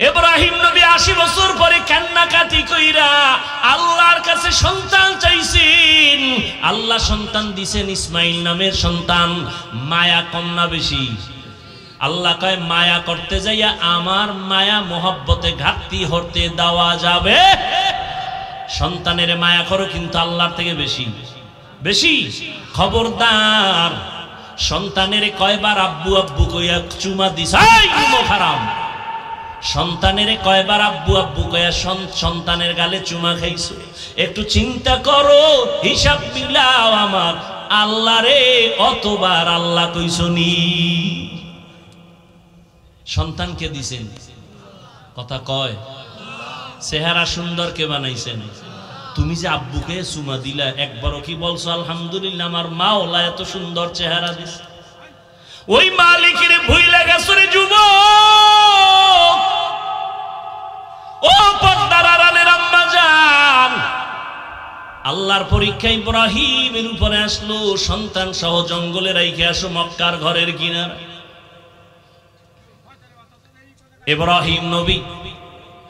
ইব্রাহিম নবী 80 বছর পরে কান্নাকাটি কইরা আল্লাহর কাছে সন্তান চাইছেন। আল্লাহ সন্তান দিছেন, ইসমাইল নামের সন্তান। মায়া কম না বেশি? আল্লাহ কয় মায়া করতে যাইয়া আমার মায়া মোহব্বতে ঘাটতি হতে দেওয়া যাবে? সন্তানের মায়া করো, কিন্তু আল্লাহর থেকে বেশি বেশি। খবরদার, সন্তানের কয়বার আব্বু আব্বু কইয়া চুমা দিছ? হারাম। সন্তানের কয়বার আব্বু আব্বু কইয়া সন্তানের গালে চুমা খাইছো? একটু চিন্তা করো, হিসাব মিলাও আমার আল্লাহ রে। অতবার আল্লাহ কইছনি? সন্তানকে দিছেন, কথা কয়। চেহারা সুন্দর কে বানাইছেন? তুমি যে আব্বুকে চুমা দিলা, একবারও কি বলছো আলহামদুলিল্লাহ আমার মাওলা এত সুন্দর চেহারা দিছে? ওই মালিকের ভুইলা গেছো রে যুবক। ও পর্দার আড়ালের আম্মা জান, আল্লাহর পরীক্ষা ইব্রাহিমের উপরে আসলো। সন্তান সহ জঙ্গলে রাইখে আসো মক্কার ঘরের কিনারা। ইব্রাহিম নবী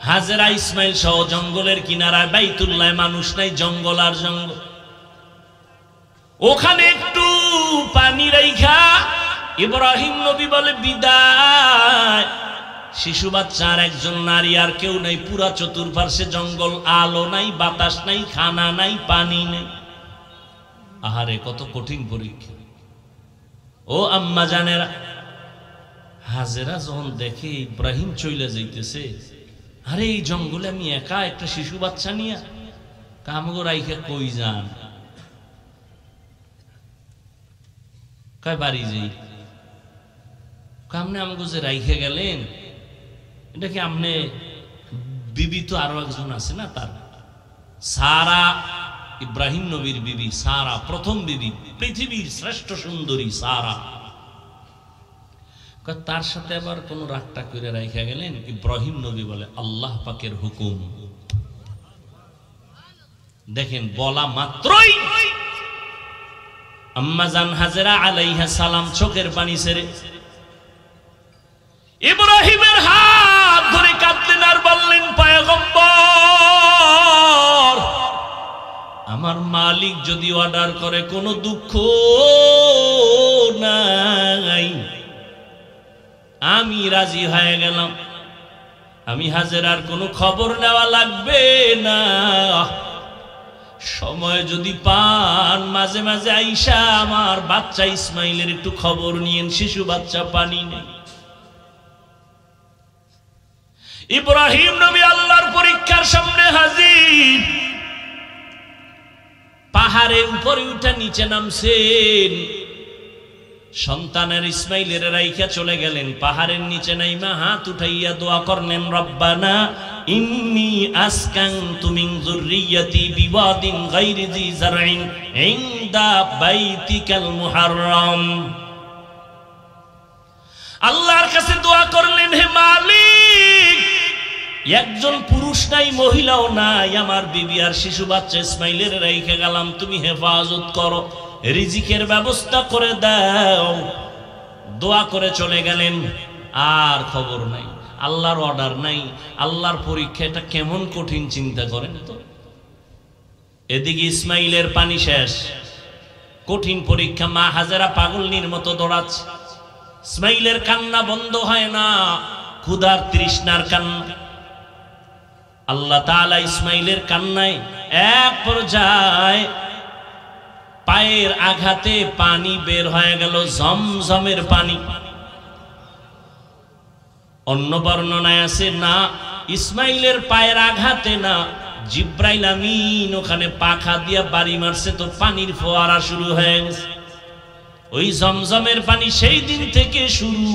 হাজেরা ইসমাইল সহ জঙ্গলের কিনারায়, বাইতুল্লাহ মানুষ নাই, জঙ্গল আর জঙ্গল। ওখানে একটু পানি রাইখা ইব্রাহিম নবী বলে বিদায়। শিশু বাচ্চা আর একজন নারী, আর কেউ নাই। পুরা চতুর্পার্শ্বে জঙ্গল, আলো নাই, বাতাস নাই, খানা নাই, পানি নেই। আহারে কত কঠিন পরীক্ষা। ও আম্মা জানেরা, হাজেরা যখন দেখে ইব্রাহিম চলে যাইতেছে, আরে এই জঙ্গলে আমি একা একটা শিশু বাচ্চা নিয়ে কামগো রাইখা কই যান? কয় বাড়ি যাই। কামনে আমগো যে রাইখে গেলেন, এটা কি আমনে বিবি? তো আরো একজন আছে না, তার সারা, ইব্রাহিম নবীর বিবি সারা, প্রথম বিবি, পৃথিবীর শ্রেষ্ঠ সুন্দরী সারা। তার সাথে আবার কোন রাগটা করে রাইখা গেলেন? ইব্রাহিম নবী বলে আল্লাহ পাকের হুকুম। দেখেন, বলা মাত্রই আম্মা জান হাজেরা আলাইহা সালাম চোখের পানি ছেড়ে ইব্রাহিমের হাত ধরে কাঁদলেন আর বললেন, পয়গম্বর, আমার মালিক যদি অর্ডার করে কোনো দুঃখ নাই, আমি রাজি হয়ে গেলাম। আমি হাজেরার কোনো খবর নেওয়া লাগবে না। সময় যদি পান মাঝে মাঝে আইসা আমার বাচ্চা ইসমাইলের একটু খবর নিয়েন, শিশু বাচ্চা পানি নেই। ইব্রাহিম নবী আল্লাহর পরীক্ষার সামনে হাজির। পাহাড়ের উপরে উঠে নিচে নামছেন। সন্তানের ইসমাইলের রাইখা চলে গেলেন। পাহাড়ের নিচে নাইমা হাত উঠাইয়া দোয়া করলেন, রব্বানা ইন্নী আসকানতু মিন যুররিয়াতি বিওয়াদিন গায়রি যি যারইন ইনদা বাইতিকাল মুহাররম। আল্লাহর কাছে দোয়া করলেন, হে মালিক, একজন পুরুষ নাই, মহিলাও নাই, আমার বিবি আর শিশু বাচ্চা ইসমাইলের রাইখা গেলাম, তুমি হেফাজত করো, রিজিকের ব্যবস্থা করে দাও। দোয়া করে চলে গেলেন। আর খবর নাই, আল্লাহর অর্ডার নাই, আল্লাহর পরীক্ষা। এটা কেমন কঠিন চিন্তা করেন তো। এদিকে ইসমাইলের পানি শেষ, কঠিন পরীক্ষা। মা হাজেরা পাগলনির মতো দৌড়াচ্ছে। ইসমাইলের কান্না বন্ধ হয় না, ক্ষুধার তৃষ্ণার কান্না। আল্লাহ তাআলা ইসমাইলের কান্নায় এক পর্যায়ে পায়ের আঘাতে পানি বের হয়ে গেল, জমজমের পানি। অন্য বর্ণনায় আছে না, ইসমাইলের পায়ের আঘাতে না, জিব্রাইল আমিন ওখানে পাখা দিয়া বাড়ি মারছে, তো পানির ফোয়ারা শুরু হয়ে গেছে। ওই জমজমের পানি সেই দিন থেকে শুরু,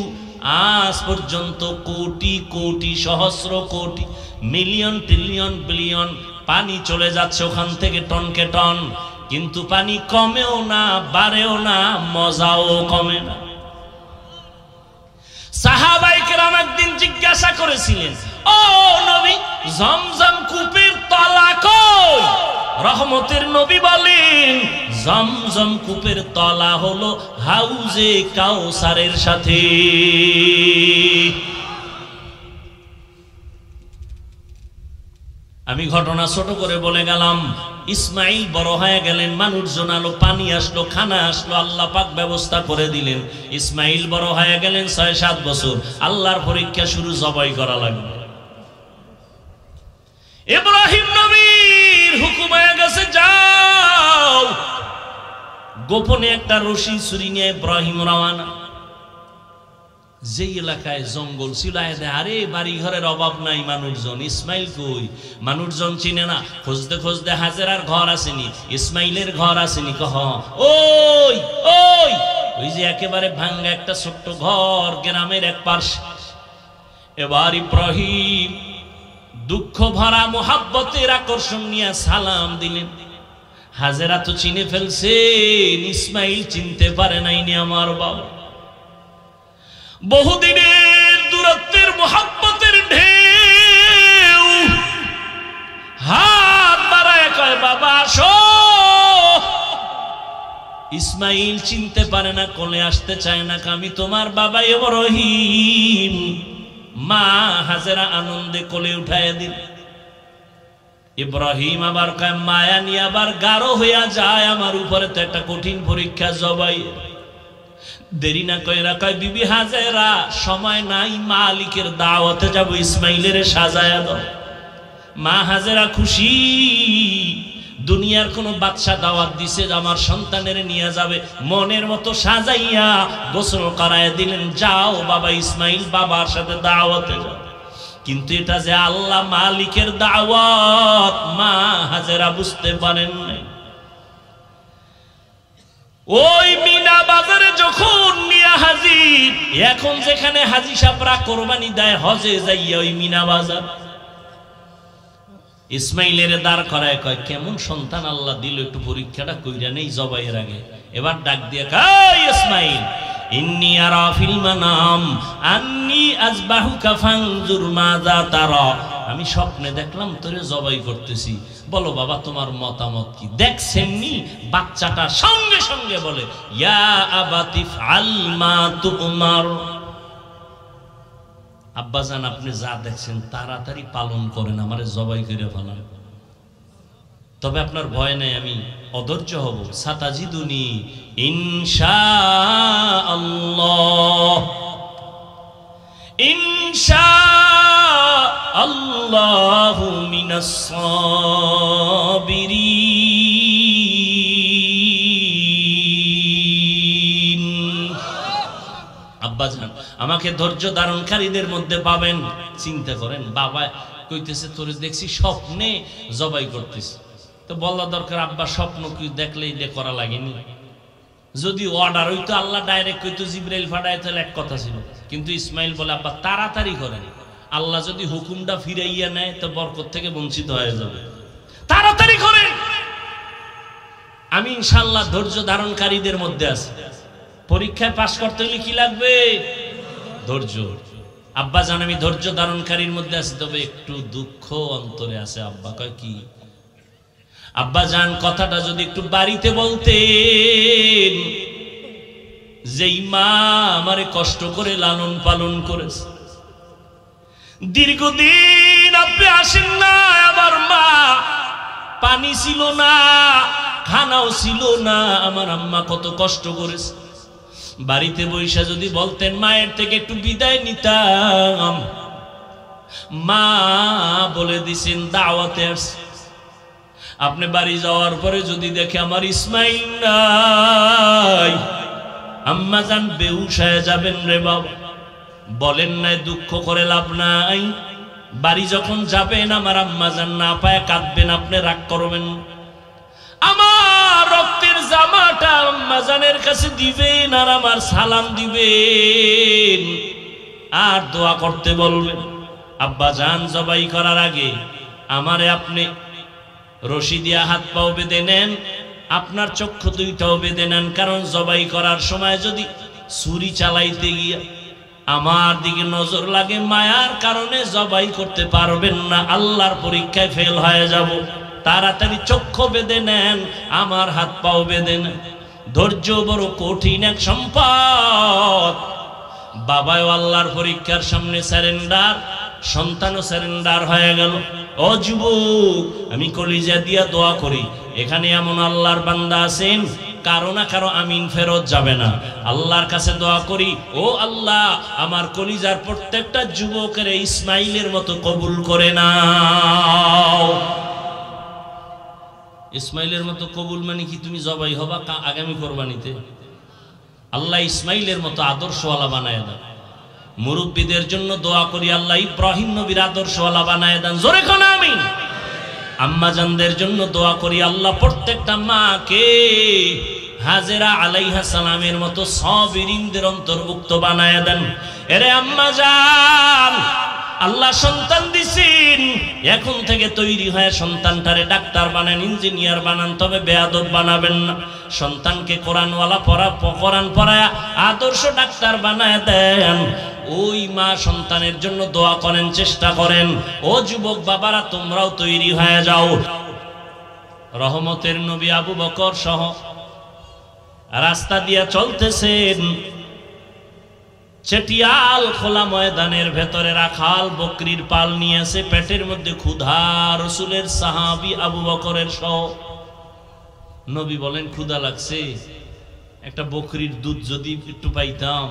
আজ পর্যন্ত কোটি কোটি, সহস্র কোটি, মিলিয়ন, ট্রিলিয়ন, বিলিয়ন পানি চলে যাচ্ছে ওখান থেকে টনকে টন, কিন্তু পানি কমেও না, বাড়েও না, মজাও কমে না। সাহাবায়ে কেরাম একদিন জিজ্ঞাসা করেছিলেন, ও নবী, জমজম কূপের তলা কই? রহমতের নবী বলেন, জমজম কূপের তলা হলো হাউজে কাউসারের সাথে। আমি ঘটনা ছোট করে বলে গেলাম। ইসমাইল বড় হয়ে গেলেন, মানুষজন আলো, পানি আসলো, খানা আসলো, আল্লাহ পাক ব্যবস্থা করে দিলেন। ইসমাইল বড় হয়ে গেলেন ৬-৭ বছর। আল্লাহর পরীক্ষা শুরু, জবাই করা লাগবে। ইব্রাহিম নবীর হুকুম হয়ে গেছে, যাও। গোপনে একটা রশি ছুরি নিয়ে ইব্রাহিম রওয়ানা। যেই এলাকায় জঙ্গল ছিল, আরে বাড়ি ঘরের অভাব নাই, মানুষজন। ইসমাইল কই? মানুষজন চিনে না। খুঁজতে খুঁজতে হাজেরার ঘর আসেনি, ইসমাইলের ঘর আসেনি। ওই ওই ওই যে একেবারে ভাঙ্গা একটা ছোট্ট ঘর গ্রামের এক পাশে। এবার ইব্রাহিম দুঃখ ভরা মোহাব্বতের আকর্ষণ নিয়ে সালাম দিলেন। হাজেরা তো চিনে ফেলছেন, ইসমাইল চিনতে পারে নাইনি আমার বাবা। বহুদিনের দূরত্বের মোহাব্বতের ঢেউ হাত বাড়ায় কয়, বাবা আসো। ইসমাইল চিনতে পারে না, কোলে আসতে চায় না। আমি তোমার বাবা ইব্রাহিম। মা হাজেরা আনন্দে কোলে উঠায় দিল। ইব্রাহিম আবার কয়, মায়া নিয়ে আবার গাঢ় হইয়া যায় আমার উপরে, তো একটা কঠিন পরীক্ষা, জবাই। দেরি না কইরা কয়, বিবি হাজেরা সময় নাই, মালিকের দাওয়াতে যাব, ইসমাইলের সাজায়া দাও। মা হাজেরা খুশি, দুনিয়ার কোন বাদশা দাওয়াত দিছে আমার সন্তানের নিয়ে যাবে, মনের মতো সাজাইয়া গোসল করায় দিলেন। যাও বাবা ইসমাইল, বাবার সাথে দাওয়াতে যাও। কিন্তু এটা যে আল্লাহ মালিকের দাওয়াত, মা হাজেরা বুঝতে পারেন নাই। ওই মিনা বাজারে যখন মিয়া হাজির, এখন যেখানে হাজি সাহেবরা কোরবানি দেয় হজে যাইয়া, ওই মিনা বাজার ইসমাইলের দাঁড় করায় কয়, কেমন সন্তান আল্লাহ দিল, একটু পরীক্ষাটা কইরা নেই জবাইয়ের আগে। এবার ডাক দিয়ে কয়, ইসমাইল ইন্নী আরা ফিল মানাম আন্নী আযবাহুকা ফানজুর মাযা তারা। আমি স্বপ্নে দেখলাম তোরে জবাই করতেছি, বলো বাবা তোমার মতামত কি? দেখছেননি? বাচ্চাটা সঙ্গে সঙ্গে বলে, ইয়া আবাতি ফাল মা তুমার। আব্বাজান আপনি যা দেখছেন তাড়াতাড়ি পালন করেন, আমারে জবাই করে ফেলান। তবে আপনার ভয় নেই, আমি অধৈর্য হব। সাতাজিদুনি ইনশাআল্লাহ, ইনশাআল্লাহু মিনাস সাবিরিন। আব্বাজান আমাকে ধৈর্য ধারণকারীদের মধ্যে পাবেন। চিন্তা করেন, বাবা কইতেছে তোরে দেখছি স্বপ্নে জবাই করতেছি, তো বলা দরকার আব্বা স্বপ্ন কি দেখলে এটা করা লাগেনি। যদি অর্ডার হইতো আল্লাহ ডাইরেক্ট কইতো জিবরাইল ফাটায়, তাহলে এক কথা ছিল। কিন্তু ইসমাইল বলে, আব্বা তাড়াতাড়ি করেন, আল্লাহ যদি হুকুমটা ফিরাইয়া নেয় তো বরকত থেকে বঞ্চিত হয়ে যাবে, তাড়াতাড়ি করেন। আমি ইনশাআল্লাহ ধৈর্য ধারণকারীদের মধ্যে আছি। পরীক্ষায় পাশ করতে হলে কি লাগবে? ধৈর্য। আব্বা জান আমি ধৈর্য ধারণকারীর মধ্যে আছি, তবে একটু দুঃখ অন্তরে আছে। আব্বা কয় কি? আব্বা জান কথাটা যদি একটু বাড়িতে বলতেন, যেই মা আমারে কষ্ট করে লালন পালন করেছে, দীর্ঘদিন আপনি আসেন না। আমার মা পানি ছিল না, খানাও ছিল না, আমার আম্মা কত কষ্ট করেছে। বাড়িতে বৈশা যদি বলতেন, মায়ের থেকে একটু বিদায় নিতাম। মা বলে দিছেন দাওয়াতে আসছে। আপনি বাড়ি যাওয়ার পরে যদি দেখে আমার ইসমাইল নাই, আম্মা জান বেহুশ হয়ে যাবেন রে বাবা। বলেন নাই দুঃখ করে লাভ নাই। বাড়ি যখন যাবেন আমার আম্মা জান না পায় কাঁদবেন, আপনি রাগ করবেন। আমার রক্তের জামাটা আম্মা জানের কাছে দিবেন আর আমার সালাম দিবেন আর দোয়া করতে বলবেন। আব্বা জান জবাই করার আগে আমারে আপনি রশি দিয়া হাত পাও বেঁধে নেন, আপনার চক্ষু দুইটাও বেঁধে নেন। কারণ জবাই করার সময় যদি ছুরি চালাইতে গিয়া আমার দিকে নজর লাগে, মায়ার কারণে জবাই করতে পারবেন না, আল্লাহর পরীক্ষায় ফেল হয়ে যাব। তাড়াতাড়ি চক্ষু বেঁধে নেন, আমার হাত পাও বেঁধে নেন। ধৈর্য বড় কঠিন এক সম্পদ। বাবাও আল্লাহর পরীক্ষার সামনে স্যারেন্ডার, সন্তানও সারেন্ডার হয়ে গেল। ও যুবক, আমি কলিজা দিয়া দোয়া করি, এখানে এমন আল্লাহর বান্দা আছেন কারো না কারো আমিন ফেরত যাবে না। আল্লাহর কাছে দোয়া করি, ও আল্লাহ আমার কলিজার প্রত্যেকটা যুবকের ইসমাইলের মতো কবুল করে নাও। ইসমাইলের মতো কবুল মানে কি তুমি জবাই হবা আগামী কোরবানিতে? আল্লাহ ইসমাইলের মতো আদর্শওয়ালা বানায় দেন। মুরব্বীদের জন্য দোয়া করি, আল্লাহ ইব্রাহিম নবীর আদর্শওয়ালা বানায় দেন। জোরে কোন আমিন। আম্মাজানদের জন্য দোয়া করি, আল্লাহ প্রত্যেকটা মাকে হাজেরা আলাইহা সালামের মতো সাবিরিনদের অন্তর্ভুক্ত বানায় দেন। এরে আম্মাজান, আল্লাহ সন্তান দিছেন, এখন থেকে তৈরি হয়ে সন্তানটারে ডাক্তার বানান, ইঞ্জিনিয়ার বানান, তবে বেয়াদব বানাবেন না। সন্তানকে কোরআনওয়ালা কোরআন পড়ায় আদর্শ ডাক্তার বানায় দেন। ওই মা সন্তানের জন্য দোয়া করেন, চেষ্টা করেন। ও যুবক বাবারা, তোমরাও তৈরি হয়ে যাও। রহমতের নবী আবু বকর সহ রাস্তা দিয়া চলতেছেন, চেটিয়াল খোলা ময়দানের ভেতরে রাখাল বকরির পাল নিয়েছে, পেটের মধ্যে ক্ষুধা। রাসূলের সাহাবী আবু বকরের সহ। নবী বলেন, ক্ষুধা লাগছে, একটা বকরির দুধ যদি একটু পাইতাম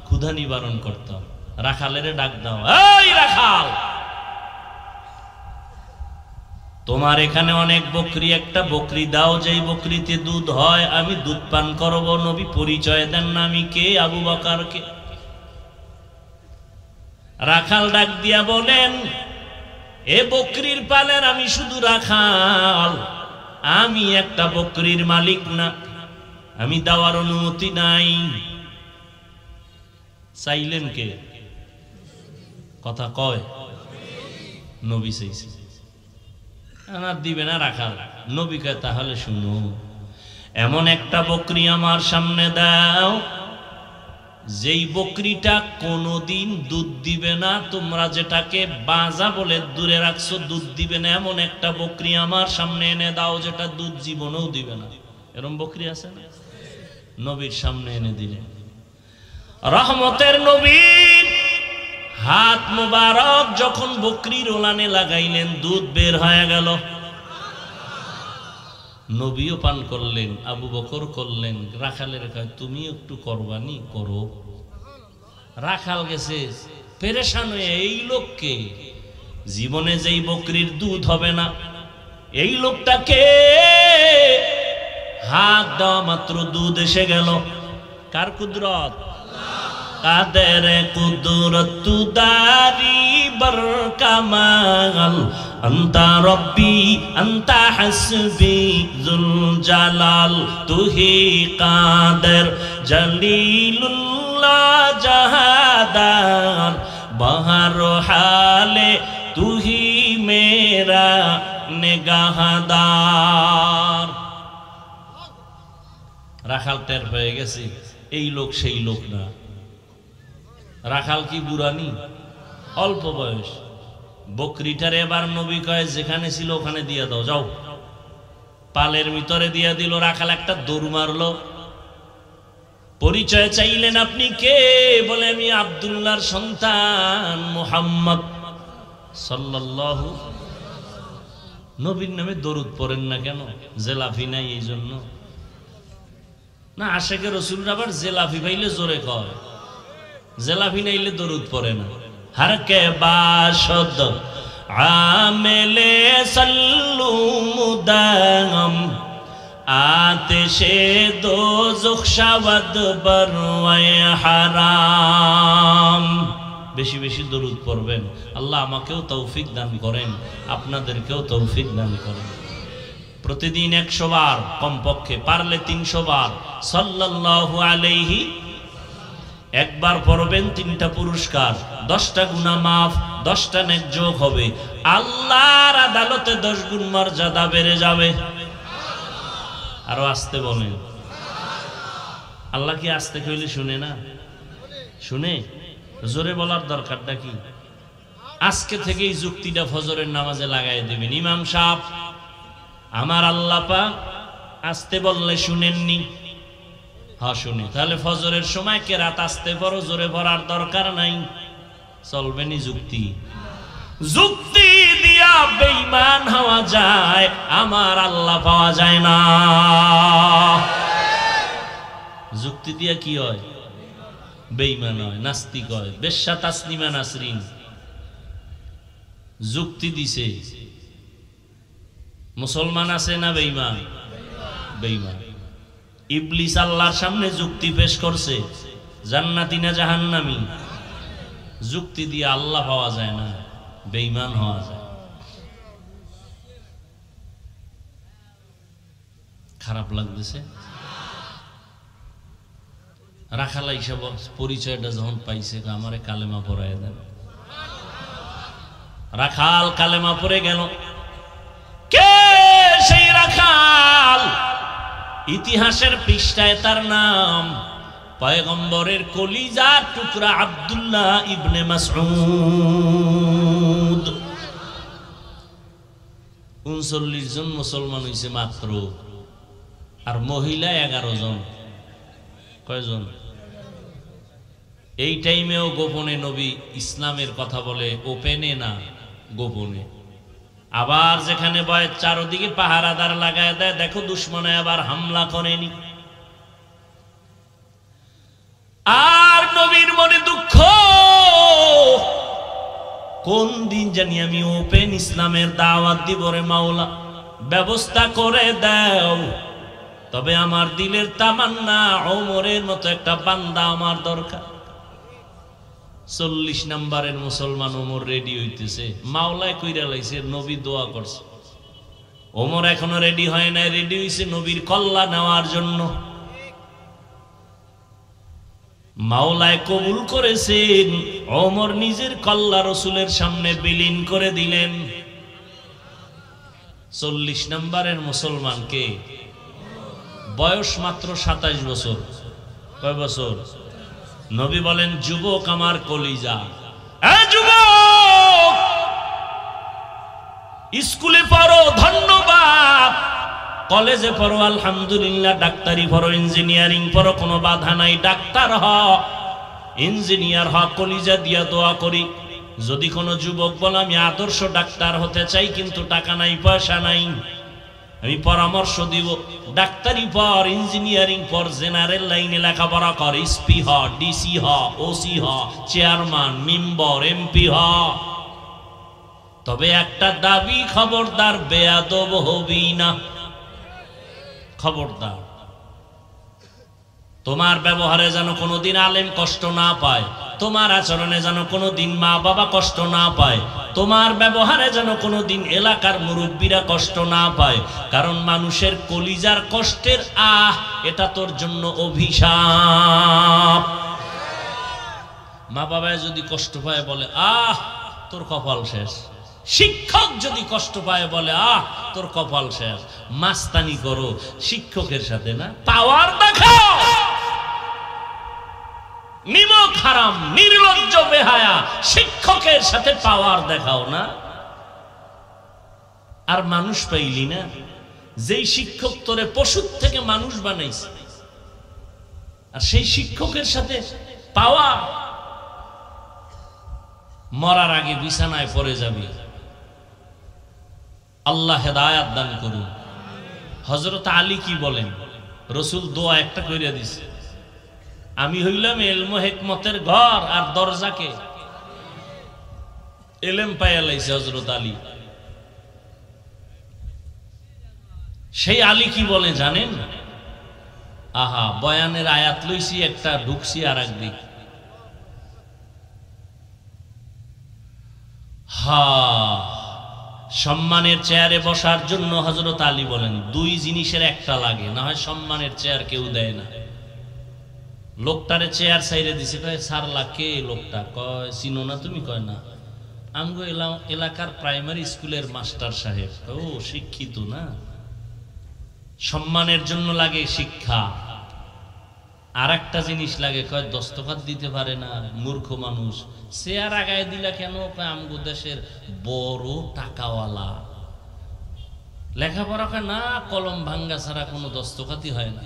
ক্ষুধা নিবারণ করতাম। রাখালের ডাক দাও, এই রাখাল, তোমার এখানে অনেক বকরি, একটা বকরি দাও যেই বকরিতে দুধ হয়, আমি দুধ পান করব। নবী পরিচয় দেন না, আমি কে? আবু বকর কে? রাখাল ডাক দিয়া বলেন, এ বকরির পালের আমি শুধু রাখাল, আমি একটা বকরির মালিক না, আমি দেওয়ার অনুমতি নাই। চাইলেন কে? কথা কয় নবী চাইছে, আর দিবে না রাখাল। নবী কয়, তাহলে শুনো, এমন একটা বকরি আমার সামনে দাও যেই বকরিটা কোনোদিন দুধ দিবে না, তোমরা যেটাকে বাজা বলে দূরে রাখছো, দুধ দিবে না, এমন একটা বকরি আমার সামনে এনে দাও যেটা দুধ জীবনেও দিবে না। এরকম বকরি আছে না? নবীর সামনে এনে দিলেন। রহমতের নবীর হাত মুবারক যখন বকরির ওলানে লাগাইলেন, দুধ বের হয়ে গেল। নবীও পান করলেন, আবু বকর করলেন। রাখালের কয়, তুমি একটু কোরবানি করো। রাখাল গেছে পেরেশান হয়ে, এই লোককে জীবনে যেই বকরির দুধ হবে না, এই লোকটাকে হাত দেওয়া মাত্র দুধ এসে গেল। কার কুদরত? কাদের কুদরত তুদারি বর কামাল, আন্তা রব্বি আন্তা হাসবি যুল জালাল, তুহি কাদের জলিলুল্লাহ জাহাদার, বহর হালে তুহি মেরা নিগাহদার। রাখাল টের হয়ে গেছে, এই লোক সেই লোক না। রাখাল কি বুড়ানি? অল্প বয়স। বকরিটারে এবার নবী কয়, যেখানে ছিল ওখানে দিয়া দাও, যাও। পালের ভিতরে দিয়া দিল। রাখাল একটা দৌড় মারলো। পরিচয় চাইলেন, আপনি কে? বলে, আমি আব্দুল্লাহর সন্তান মুহাম্মদ সাল্লাল্লাহু। নবীর নামে দরুদ পড়েন না কেন? জেলাফি নাই এই জন্য না? আশেকে রসুলরা আবার জেলাফি পাইলে জোরে কয়, জেলাফি নাইলে দরুদ পড়ে না। हर के बाशद आमेले सल्लू मुदाम आतिशे दोज़ख शावद बरवाए হারাম। বেশি বেশি দরুদ পড়বেন। আল্লাহ আমাকেও তৌফিক দান করেন, আপনাদেরকেও তৌফিক দান করেন। প্রতিদিন 100 বার, কমপক্ষে পারলে 300 বার সাল্লাল্লাহু আলাইহি। একবার পড়বেন 3টা পুরস্কার, 10টা গুনাহ মাফ, 10টা নেক যোগ হবে। আল্লাহর আদালতে 10 গুণ মর্যাদা বেড়ে যাবে। আরো আস্তে বলেন। আল্লাহ কি আস্তে কইলে শুনে না? শুনে। জোরে বলার দরকারটা কি? আজকে থেকেই যুক্তিটা ফজরের নামাজে লাগাই দেবেন। ইমাম সাহেব, আমার আল্লাহ পাক আস্তে বললে শুনেননি? হ্যাঁ শুনে। তাহলে ফজরের সময় কে রাত আসতে পড়ো, জোরে পড়ার দরকার নাই, চলবেনি যুক্তি। যুক্তি দিয়া বেঈমান হওয়া যায়, আমার আল্লাহ পাওয়া যায় না। যুক্তি দিয়া কি হয়? বেঈমান হয়, নাস্তিক হয়। বেশ্যা তাসলিমা নাসরিন যুক্তি দিছে, মুসলমান আছে না বেঈমান? বেঈমান। ইবলিস আল্লাহর সামনে যুক্তি পেশ করছে, জান্নাতি না জাহান্নামী। যুক্তি দিয়ে আল্লাহ পাওয়া যায় না, বেঈমান হওয়া যায়। খারাপ লাগতেছে। রাখালা হিসাব পরিচয়টা যখন পাইছে, আমারে কালেমা পড়ায় দেন। রাখাল কালেমা পড়ে গেল। কে সেই রাখাল? ইতিহাসের পৃষ্ঠায় তার নাম পয়গম্বরের কলিজার টুকরা আব্দুল্লাহ ইবনে মাসউদ। 39 জন মুসলমান হইছে মাত্র, আর মহিলা 11 জন। কয়জন? এই টাইমেও গোপনে নবী ইসলামের কথা বলে, ওপেনে না, গোপনে। আবার যেখানে বয়ের চারদিকে পাহারাদার লাগায় দেয়, দেখো দুশ্মনে আবার হামলা করেনি। আর নবীর মনে দুঃখ, কোন দিন জানি আমি ওপেন ইসলামের দাওয়াত দিব রে মাওলা, ব্যবস্থা করে দাও। তবে আমার দিলের তামান্না, ওমরের মতো একটা বান্দা আমার দরকার। 40 নম্বরের মুসলমান ওমর রেডি হইতেছে, মাওলায় কইরা লাইছে, নবী দোয়া করছে। ওমর এখনো রেডি হয় নাই, রেডি হইছে নবীর কল্লা নেওয়ার জন্য। মাওলায় কবুল করেছেন, ওমর নিজের কল্লা রসুলের সামনে বিলীন করে দিলেন। 40 নম্বরের মুসলমানকে, বয়স মাত্র 27 বছর। কয় বছর? নবী বলেন, যুবক আমার কলিজা, যুবক স্কুলে পড়ো ধন্যবাদ, কলেজে পড়ো আলহামদুলিল্লাহ, ডাক্তারি পড়ো, ইঞ্জিনিয়ারিং পড়ো, কোনো বাধা নাই, ডাক্তার হ, ইঞ্জিনিয়ার হ, কলিজা দিয়া দোয়া করি। যদি কোনো যুবক বলে আমি আদর্শ ডাক্তার হতে চাই কিন্তু টাকা নাই, পয়সা নাই, আমি পরামর্শ দিব, ডাক্তারি পর, ইঞ্জিনিয়ারিং পর, জেনারেল লাইনে লেখাপড়া কর, এসপি হ, ডিসি হ, ওসি হ, চেয়ারম্যান, মেম্বার, এমপি হ। তবে একটা দাবি, খবরদার বেয়াদব হবি না। খবরদার, তোমার ব্যবহারে যেন কোনোদিন আলেম কষ্ট না পায়, তোমার আচরণে যেন কোনোদিন মা বাবা কষ্ট না পায়, তোমার ব্যবহারে যেন কোনোদিন এলাকার মুরব্বীরা কষ্ট না পায়। কারণ মানুষের কলিজার কষ্টের এটা তোর জন্য অভিশাপ। মা বাবা যদি কষ্ট পায় বলে তোর কপাল শেষ। শিক্ষক যদি কষ্ট পায় বলে তোর কপাল শেষ। মাস্তানি করো শিক্ষকের সাথে না, পাওয়ার দেখাও। নিমক হারাম, নির্লজ্জ বেহায়া শিক্ষকের সাথে পাওয়ার দেখাও না। আর মানুষ পাইলি না, যেই শিক্ষক তোরে পশুর থেকে মানুষ বানাইছে, আর সেই শিক্ষকের সাথে পাওয়া। মরার আগে বিছানায় পড়ে যাবি। আল্লাহ হেদায়াত দান করুন। হযরত আলী কি বলেন? রসুল দোয়া একটা কইরা দিছে, আমি হইলাম ইলম হিকমতের ঘর আর দরজাকে ইলম পাইয়া লাইছে হযরত আলী। সেই আলী কি বলে জানেন? বয়ানের আয়াত লইছি একটা, ঢুকছি আর একদিক। সম্মানের চেয়ারে বসার জন্য হযরত আলী বলেন দুই জিনিসের একটা লাগে, না হয় সম্মানের চেয়ার কেউ দেয় না। লোকটারে চেয়ার সাইরে দিছে, কয় সারলা কে লোকটা? কয় চিনো না তুমি? কয় না, আমগো এলাকার প্রাইমারি স্কুলের মাস্টার সাহেব। ও শিক্ষিত না? সম্মানের জন্য লাগে শিক্ষা। আর একটা জিনিস লাগে, কয় দস্তখত দিতে পারে না, মূর্খ মানুষ। চেয়ার আগায় দিলা কেন? কয় আমগো দেশের বড় টাকাওয়ালা, লেখাপড়া কয় না, কলম ভাঙ্গা ছাড়া কোনো দস্তখতই হয় না,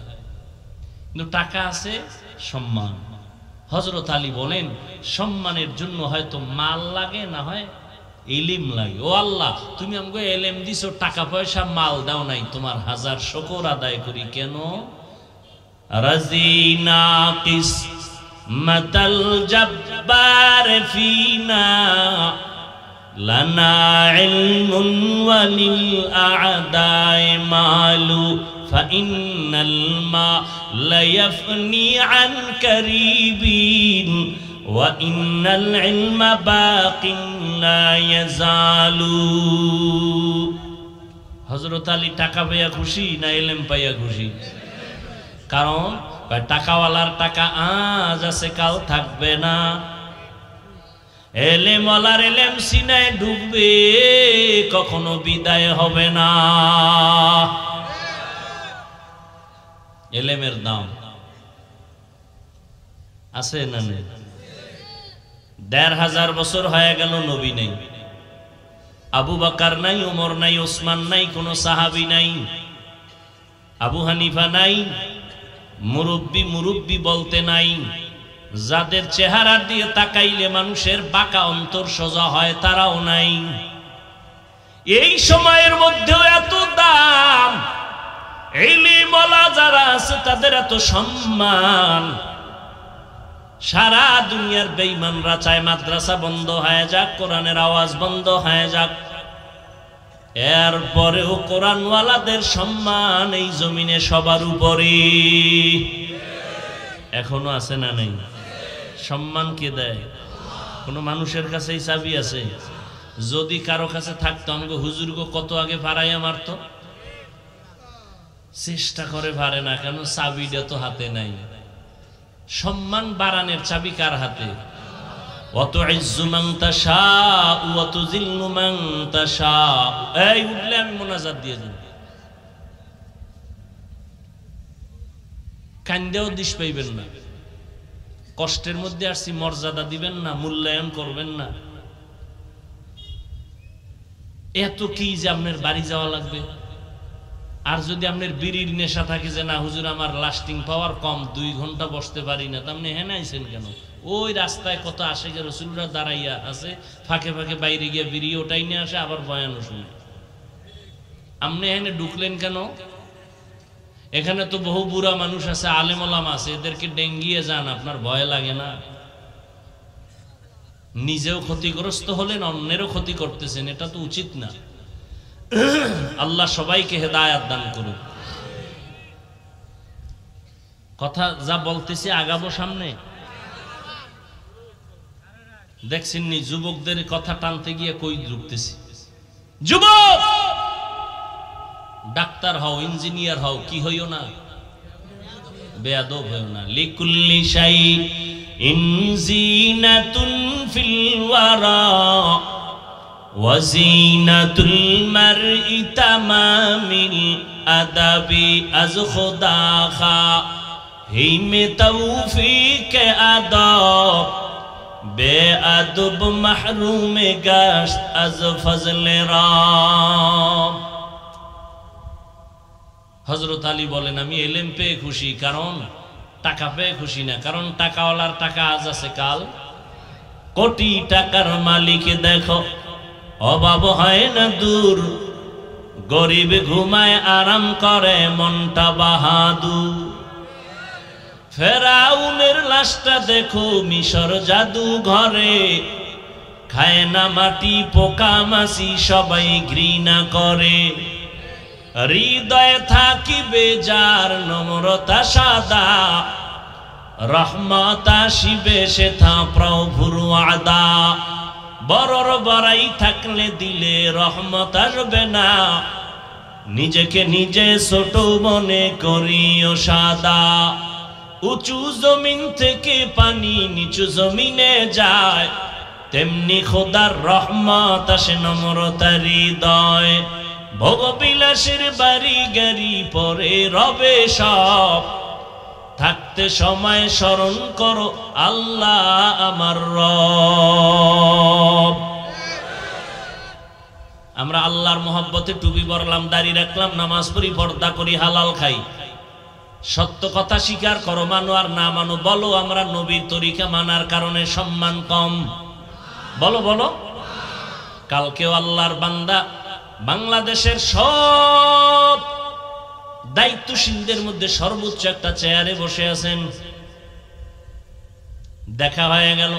কিন্তু টাকা আছে, সম্মান। হযরত আলী বলেন সম্মানের জন্য হয়তো মাল লাগে, না হয় ইলিম লাগে। ও আল্লাহ, তুমি আমাকে এলেম দিছো, টাকা পয়সা মাল দাও নাই, তোমার হাজার শুকর আদায় করি। কেন? রাজিনা কিসমাতাল জব্বার ফিনা লানা ইলমুন ওয়ালিল আ'দাই মালু ফাইন্নাল মালা ইয়াফনি আন কারিবিন ওয়া ইন্নাল ইলমা বাকিন লা ইয়াজালু। হযরত আলী টাকা পাইয়া খুশি না ইলম পাইয়া খুশি? কারণ টাকাওয়ালার টাকা আজ আছে কাল থাকবে না, এলেমওয়ালার এলেম সিনায় ঢুকবে, কখনো বিদায় হবে না। এলেমের দাম আছে না নেই? ১৫০০ বছর হয়ে গেল নবী নেই, আবু বকর নাই, ওমর নাই, ওসমান নাই, কোন সাহাবী নাই, আবু হানিফা নাই, মুরব্বি বলতে নাই, যাদের চেহারা দিয়ে তাকাইলে মানুষের বাঁকা অন্তর সোজা হয় তারাও নাই। এই সময়ের মধ্যেও এত দাম, ইলমওয়ালা যারা আছে তাদের এত সম্মান। সারা দুনিয়ার বেঈমানরা চায় মাদ্রাসা বন্ধ হয়ে যাক, কোরআনের আওয়াজ বন্ধ হয়ে যাক, এরপরেও কোরআনওয়ালাদের সম্মান এই জমিনে সবার উপরে এখনো আছে না নেই? সম্মান কে দেয়? কোন মানুষের কাছে এই চাবি আছে? যদি কারো কাছে থাকতো আমাকে হুজুরগো কত আগে ফারাইয়া মারত। চেষ্টা করে পারে না, কেন? চাবিটা তো হাতে নাই। সম্মান বাড়ানোর চাবি কার হাতে? অত ইজ্জু মান তাশাউ ওয়া তুযিল্লু মান তাশাউ। এই উঠলে আমি মোনাজাত দিয়ে দেব, কান্দেও দিশ পাইবেন না, কষ্টের মধ্যে আসছি, মর্যাদা দিবেন না, মূল্যায়ন করবেন না। এত কি যে আপনার বাড়ি যাওয়া লাগবে? আর যদি আপনার বিড়ির নেশা থাকে যে না হুজুর আমার লাস্টিং পাওয়ার কম, 2 ঘন্টা বসতে পারি না, আপনি হেনে আইছেন কেন? ওই রাস্তায় কত আশিক রাসূলরা দাঁড়াইয়া আছে, ফাঁকে ফাঁকে বাইরে গিয়ে বিড়ি ওটাই নিয়ে আসে, আবার বয়ানও শুনে। আপনি এখানে ঢুকলেন কেন? এখানে তো বহু বুড়া মানুষ আছে, আলেম ওলামা আছে, এদেরকে ডেঙ্গিয়ে যান, আপনার ভয় লাগে না? নিজেও ক্ষতিগ্রস্ত হলেন, অন্যেরও ক্ষতি করতেছেন, এটা তো উচিত না। আল্লাহ সবাইকে হেদায়েত দান করুন। কথা যা বলতেছি আগাবো সামনে। দেখছেন নি যুবকদের কথা টানতে গিয়ে কই ঢুকতেছি? যুবক, ডাক্তার হও, ইঞ্জিনিয়ার হও, কি হইও না, বেয়াদব হইও না। লিকুল্লি শাইইন জিনাতুন ফিল ওয়ারা ওয়াজিনাতুল মারই তামামিল আদাবি আজ খুদা খা হিমে তৌফিক আদব বেআদব মাহরুম গাশত আজ ফজলে রাম। হযরত আলী বলেন আমি এলেম পেয়ে খুশি, কারণ টাকা পেয়ে খুশি না। কারণ টাকাওয়ালার টাকা আজ আছে কাল, কোটি টাকার মালিক দেখো অভাব হয় না দূর, গরিব ঘুমায় আরাম করে মনটা বাহাদুর। ফেরাউনের লাশটা দেখো মিশর জাদু ঘরে, খায় না মাটি পোকা মাছি সবাই ঘৃণা করে। হৃদয়ে থাকিবে যার নম্রতা সাদা, রহমত আসিবে সেথা প্রভুর ওয়াদা। বড়র বড়াই থাকলে দিলে রহমত আসবে না, নিজেকে নিজে ছোট মনে করিও সাদা। উঁচু জমিন থেকে পানি নিচু জমিনে যায়, তেমনি খোদার রহমত আসে নম্রতার হৃদয়। ভোগবিলাসের বাড়ি গাড়ি পরে রবে সব, থাকতে সময় স্মরণ করো আল্লাহ আমার রব। আমরা আল্লাহর মহব্বতে টুপি পরলাম, দাড়ি রাখলাম, নামাজ পড়ি, পর্দা করি, হালাল খাই। সত্য কথা স্বীকার করো, মানো আর না মানো। বলো আমরা নবীর তরিকা মানার কারণে সম্মান কম? বলো বলো। কালকেও আল্লাহর বান্দা বাংলাদেশের সব দায়িত্বশীলদের মধ্যে সর্বোচ্চ একটা চেয়ারে বসে আছেন। দেখা হয়ে গেল,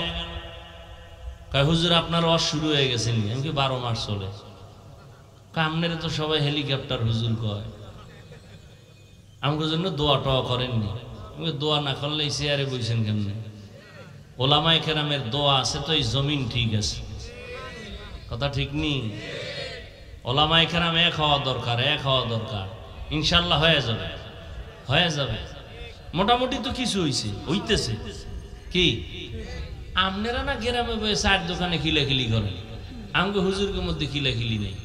কয় হুজুর আপনার ওয়াজ শুরু হয়ে গেছে নি? আমি কি 12 মাস চলে? আপনারা তো সবাই হেলিকপ্টার হুজুর কয়, আমাদের জন্য দোয়া টোয়া করেননি। দোয়া না করলে এই চেয়ারে বইছেন কেমনে? ওলামায়ে কেরামের দোয়া আছে তো এই জমিন ঠিক আছে, কথা ঠিক নেই? ওলামায়ে কেরাম এক হওয়া দরকার, এক হওয়া দরকার। ইনশাল্লাহ হয়ে যাবে, হয়ে যাবে। মোটামুটি তো কিছু হইছে, হইতেছে। কি আপনারা না গ্রামে বসে চার দোকানে খিলাখিলি করেন, আমাকে হুজুরের মধ্যে খিলাখিলি নেই।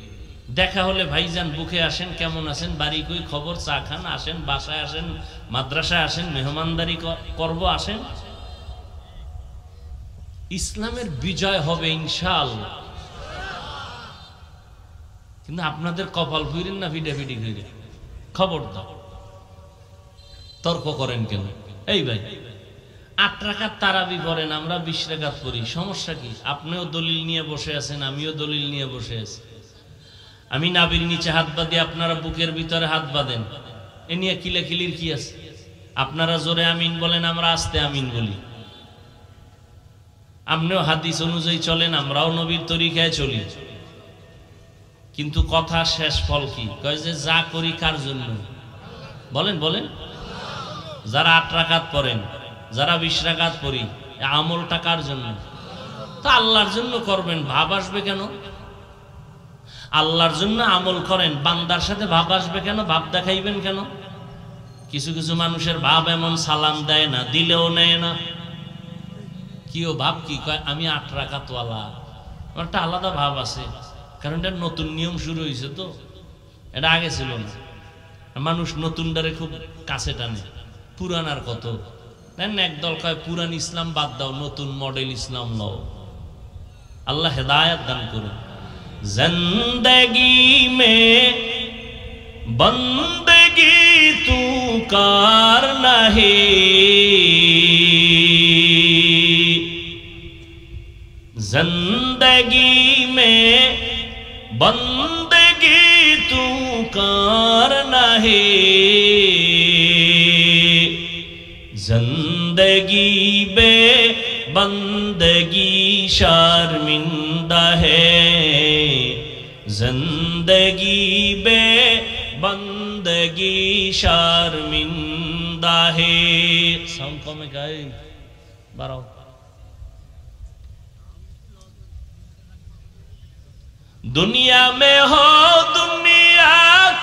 দেখা হলে ভাইজান বুকে আসেন, কেমন আছেন, বাড়ি কই খবর, চা খান, আসেন বাসায়, আসেন মাদ্রাসায়, আসেন মেহমানদারি করব, আসেন। ইসলামের বিজয় হবে ইনশাআল্লাহ। কিন্তু আপনাদের কপাল ফিরেন না ফিডাফিডি ফিরে, খবর দাও। তর্ক করেন কেন? এই ভাই 8 রাকাত তারাবি পড়েন, আমরা 20 রাকাত পড়ি, সমস্যা কি? আপনিও দলিল নিয়ে বসে আছেন, আমিও দলিল নিয়ে বসে আছি। আমি নাভির নিচে হাত বাঁধি, আপনারা বুকের ভিতরে হাত বাঁধেন, এ নিয়ে কিলাকিলির কি আছে? আপনারা জোরে আমিন বলেন, আমরা আস্তে আমিন বলি। আপনিও হাদিস অনুযায়ী চলেন, আমরাও নবীর তরিকায় চলি। কিন্তু কথা শেষ ফল কি? কয় যে যা করি কার জন্য? বলেন বলেন। যারা 8 রাকাত পড়েন, যারা 20 রাকাত পড়ি, আমলটা কার জন্য? তা আল্লাহর জন্য করবেন, ভাব আসবে কেন? আল্লাহর জন্য আমল করেন, বান্দার সাথে ভাব আসবে কেন? ভাব দেখাইবেন কেন? কিছু কিছু মানুষের ভাব এমন, সালাম দেয় না, দিলেও নেয় না। কিও ভাব কি? কয় আমি 8 রাকাতওয়ালা। একটা আলাদা ভাব আছে, কারণ এটা নতুন নিয়ম শুরু হয়েছে তো, এটা আগে ছিল না। মানুষ নতুনটারে খুব কাছে টানে, পুরানার কত দেন। একদল কয় পুরান ইসলাম বাদ দাও, নতুন মডেল ইসলাম লও। আল্লাহ হেদায়েত দান করুন। जिंदगी में बंदगी तू कार नहीं, जिंदगी में बंदगी तू कार नहीं, जिंदगी बे बंदगी शर्मिंदा है, जिंदगी बे बंदगी शर्मिंदा है। साउंड कम है गाय बाराओ। दुनिया में हो दुनिया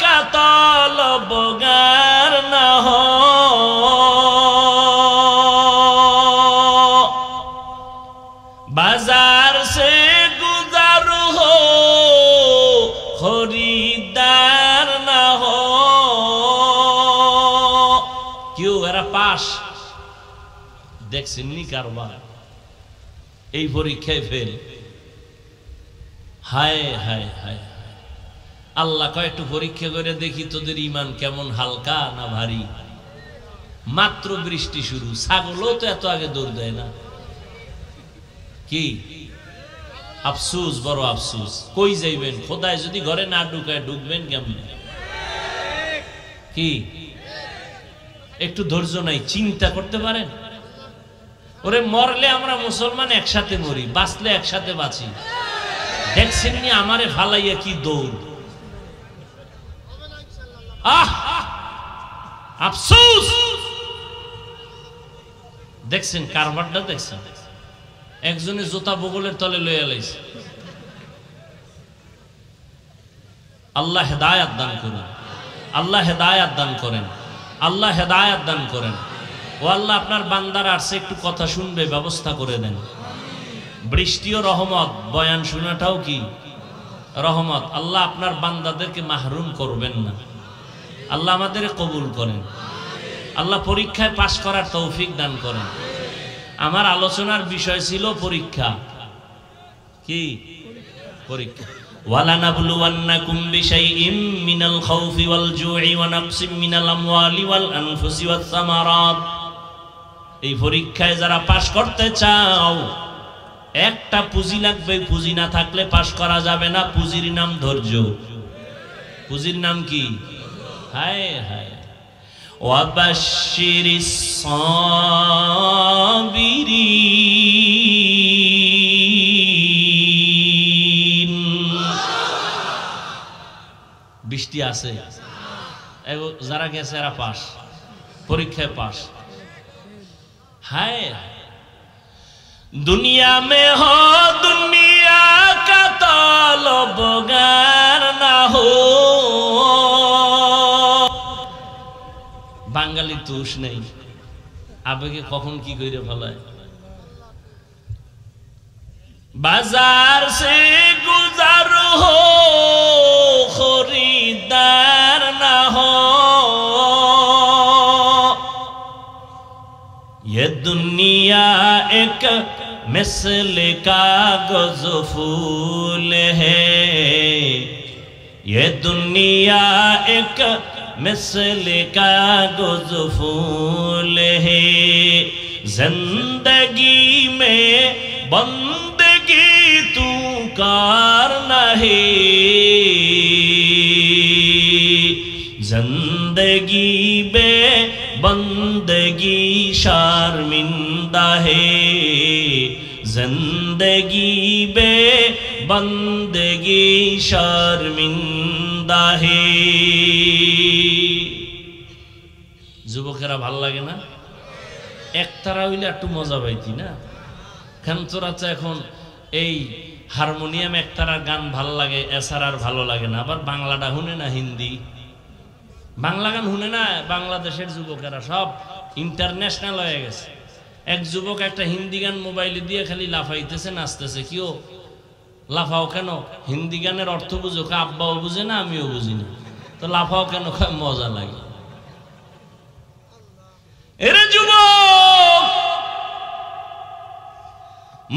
का तलबगार न हो, बाजार से गुजर हो, खरीदार ना हो। क्यों एरा पास देखছেন নি কারবার? এই পরীক্ষায় ফেল। হায় হায় হায়, আল্লাহ কয় একটু পরীক্ষা করে দেখি তোদের ঈমান কেমন, হালকা না ভারী। মাত্র বৃষ্টি শুরু, ছাগলও তো এত আগে দৌড় দেয় না। কি আফসোস, বড় আফসোস। কই যাইবেন? খোদায় যদি ঘরে না ঢুকায় ঢুকবেন কেমনে? কি একটু ধৈর্য নাই? চিন্তা করতে পারেন? ওরে মরলে আমরা মুসলমান একসাথে মরি, বাঁচলে একসাথে বাঁচি। দেখছেন নি আমারে ফালাইয়া কি দৌড়! আহ আফসোস! দেখছেন কারবারটা? দেখছেন একজনে জোতা বগলের তলে লইয়া লাইছে। আল্লাহ হেদায়েত দান করুন, আল্লাহ হেদায়েত দান করেন, আল্লাহ হেদায়েত দান করেন। ও আল্লাহ, আপনার বান্দারা আসছে, একটু কথা শুনবে, ব্যবস্থা করে দেন। বৃষ্টিও রহমত, বয়ান শোনাটাও কি রহমত। আল্লাহ আপনার বান্দাদেরকে মাহরুম করবেন না। আল্লাহ আমাদের কবুল করেন। আল্লাহ পরীক্ষায় পাশ করার তৌফিক দান করেন। আমার আলোচনার বিষয় ছিল পরীক্ষা। কি পরীক্ষা? ওয়ালানাবলুওয়ান্নাকুম বিশাইইম মিনাল খাউফি ওয়াল জুই ওয়া নাকসিম মিনাল আমওয়ালি ওয়াল আনফুসি ওয়াস সামারাত। এই পরীক্ষায় যারা পাশ করতে চাও, একটা পুঁজি লাগবে, পুঁজি না থাকলে পাশ করা যাবে না। পুঁজির নাম ধৈর্য। পুঁজির নাম কি? হায় হায়। ওয়াবাশশিরিস সাবিরিন। বৃষ্টি আছে, যারা গেছে এরা পাস, পরীক্ষায় পাস। हाय दुनिया में हो दुनिया का तलबगार ना हो। বাঙালি তুষ নেই, আবেগে কখন কি করে ফেলায়। बाजार से गुजर हो खरीदार ना हो। ये दुनिया एक मिसल कागज फूल है। ये दुनिया एक मिसल कागज फूल है। जिंदगी में बंदगी तू कार नहीं। जिंदगी बे बंदगी शर्मिंदा है। जिंदगी बे बंदगी शर्मिंदा है। যুবকেরা ভাল লাগে না? একতারা হইলে একটু মজা পাইতি না? কেন তোরা তো এখন এই হারমোনিয়াম একতারার গান ভাল লাগে, এছাড়া আর ভালো লাগে না। আবার বাংলাটা শুনে না, হিন্দি বাংলা গান শুনে না। বাংলাদেশের যুবকেরা সব ইন্টারন্যাশনাল হয়ে গেছে। এক যুবক একটা হিন্দি গান মোবাইলে দিয়ে খালি লাফাইতেছে, নাচতেছে। কিও লাফাও কেন? হিন্দি গানের অর্থ বুঝো? আব্বাও বুঝে না, আমিও বুঝি না, তো লাফাও কেন? মজা লাগে। এরে যুবক,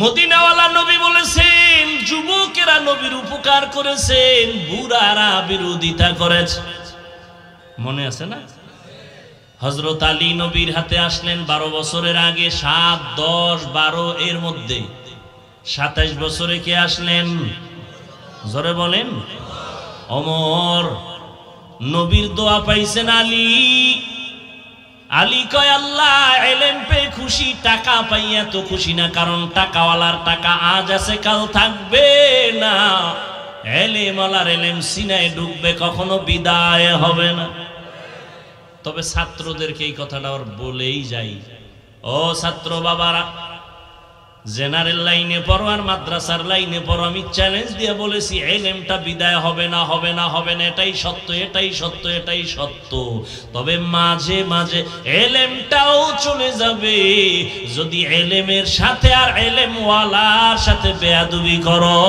মদিনাওয়ালা নবী বলেছেন যুবকেরা নবীর উপকার করেছেন, বুড়ারা বিরোধিতা করেছে। মনে আছে না? হযরত আলী নবীর হাতে আসলেন 12 বছরের আগে। 7, 10, 12 এর মধ্যে 27 বছরে কে আসলেন? জোরে বলেন। ওমর। নবীর দোয়া পাইছেন আলী। আলী কয় আল্লাহ ইলম পেয়ে খুশি, টাকা পাইয়া তো খুশি না, কারণ টাকাওয়ালার টাকা আজ আছে কাল থাকবে না। ইলমওয়ালার ইলম সিনায় ঢুকবে, কখনো বিদায় হবে না। তবে ছাত্রদেরকে এই কথাটা আর বলেই যাই, ও ছাত্র বাবারা, জেনারেল লাইনে পড়ো আর মাদ্রাসার লাইনে পড়ো, আমি চ্যালেঞ্জ দিয়ে বলেছি ইলমটা বিদায় হবে না, হবে না, হবে না। এটাই সত্য, এটাই সত্য, এটাই সত্য। তবে মাঝে মাঝে ইলমটাও চলে যাবে। যদি ইলমের সাথে আর ইলমওয়ালার সাথে বেয়াদবি করো,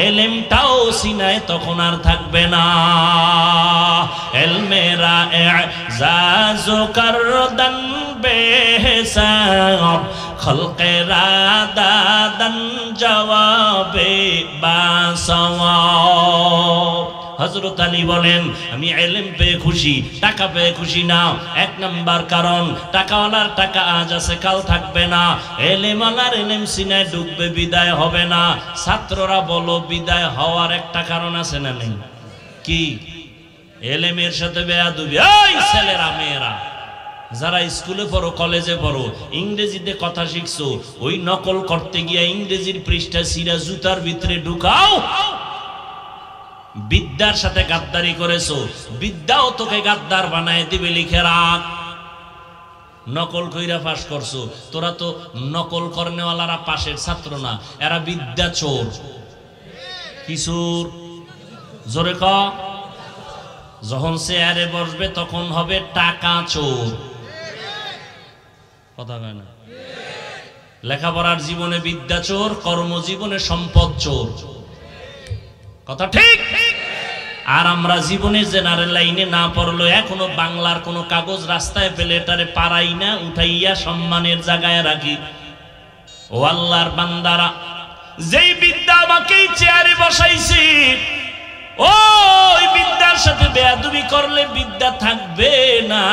ইলমটাও সিনায় তখন আর থাকবে না। ইলমেরা ইজাজু করদান বেহিসাব, খলকেরা দাদান জবাবে বাসওয়াব। হযরত আলী বলেন আমি ইলম পেয়ে খুশি, টাকা পেয়ে খুশি না। 1 নাম্বার কারণ, টাকাওয়ালার টাকা আজ আছে কাল থাকবে না। ইলমওয়ালার ইলম সিনায় ঢুকবে, বিদায় হবে না। ছাত্ররা বলো, বিদায় হওয়ার একটা কারণ আছে না নেই? কি? ইলমের সাথে বেয়াদবি। এই ছেলেরা মেয়েরা যারা স্কুলে পড়ো, কলেজে পড়ো, ইংরেজিতে কথা শিখছো, ওই নকল করতে গিয়ে ইংরেজির পৃষ্ঠা সিরা জুতার ভিতরে ঢুকাও। বিদ্যার সাথে গাদ্দারি করেছো, বিদ্যাও তোকে গাদ্দার বানায় দিবে, লিখে রাখ। নকল কইরা পাস করছো, তোরা তো নকল করনেওয়ালারা পাশের ছাত্র না, এরা বিদ্যা চোর। কিশোর জোরে ক। যখন চেয়ারে বসবে তখন হবে টাকা চোর। কথা কয় না? লেখাপড়ার জীবনে বিদ্যা চোর, কর্মজীবনে সম্পদ চোর। কথা ঠিক? আর আমরা জীবনে জেনারেল লাইনে না পড়লো, এখনো বাংলার কোনো কাগজ রাস্তায় পেলে এটারে পারাই না, উঠাইয়া সম্মানের জায়গায় রাখি। ও আল্লাহর বান্দারা, যেই বিদ্যা আমাকে চেয়ারে বসাইছি, ওই বিদ্যার সাথে বেয়াদবি করলে বিদ্যা থাকবে না।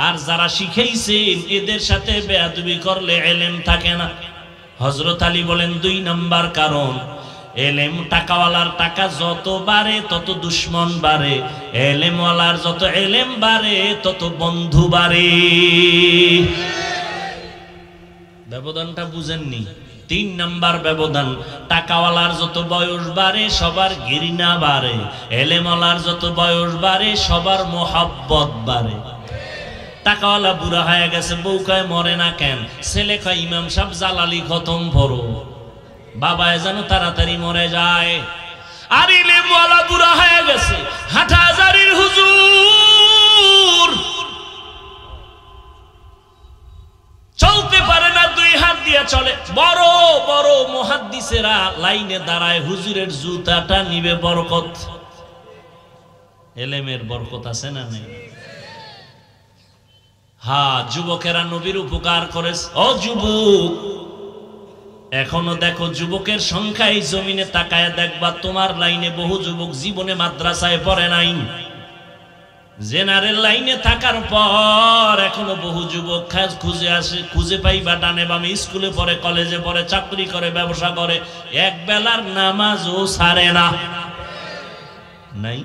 আর যারা শিখাইছেন এদের সাথে বেয়াদবি করলে ইলম থাকে না। হযরত আলী বলেন 2 নাম্বার কারণ, এলেম টাকাওয়ালার টাকা যত বাড়ে তত দুশমন বাড়ে, এলেমওয়ালার যত এলেম বাড়ে তত বন্ধু বাড়ে। ব্যবধানটা বুঝেননি? 3 নাম্বার ব্যবধান, টাকাওয়ালার যত বয়স বাড়ে সবার ঘৃণা বাড়ে, এলেমওয়ালার যত বয়স বাড়ে সবার মোহাব্বত বাড়ে। টাকাওয়ালা বুড়া হয়ে গেছে, বউ কয় মরে না কেন, ছেলে কয় ইমাম সাহেব জালালি খতম পড়ো, বাবায় যেন তাড়াতাড়ি মরে যায়। আর ইলেমওয়ালা বুড়া হয়ে গেছে, হাটহাজারীর হুজুর চলতে পারে না, 2 হাত দিয়ে চলে। বড় বড় মুহাদ্দিসেরা লাইনে দাঁড়ায়, হুজুরের জুতাটা নিবে বরকত। এলেমের বরকত আছে না নেই? হ্যাঁ, যুবকেরা নবীর উপকার করে। ও যুবক, এখনো দেখো যুবকের সংখ্যা, এই জমিনে তাকায় দেখবা তোমার লাইনে বহু যুবক জীবনে মাদ্রাসায় পড়ে নাই। জেনারেল লাইনে থাকার পর এখনো বহু যুবক খুঁজে আসে, খুঁজে পাইবা ডানে বামে, স্কুলে পড়ে, কলেজে পড়ে, চাকরি করে, ব্যবসা করে, এক বেলার নামাজও ছাড়ে না। নাই?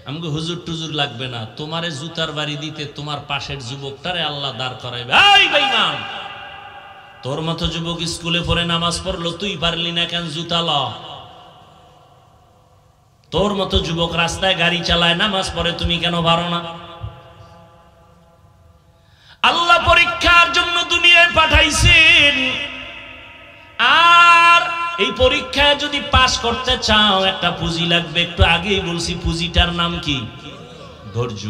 আমাকে হুজুর টুজুর লাগবে না, তোমারে জুতার বাড়ি দিতে তোমার পাশের যুবকটারে আল্লাহ দাঁড় করাইবে। এই বেঈমান, তোর মতো যুবক স্কুলে পড়ে নামাজ পড়লো, তুই পারলি না কেন জুতা ল? তোর মতো যুবক রাস্তায় গাড়ি চালায়, নামাজ পড়ে, তুমি কেন পারো না? আল্লাহ পরীক্ষার জন্য দুনিয়ায় পাঠাইছেন, আর এই পরীক্ষায় যদি পাস করতে চাও একটা পুঁজি লাগবে। একটু আগেই বলছি, পুঁজিটার নাম কি? ধৈর্য।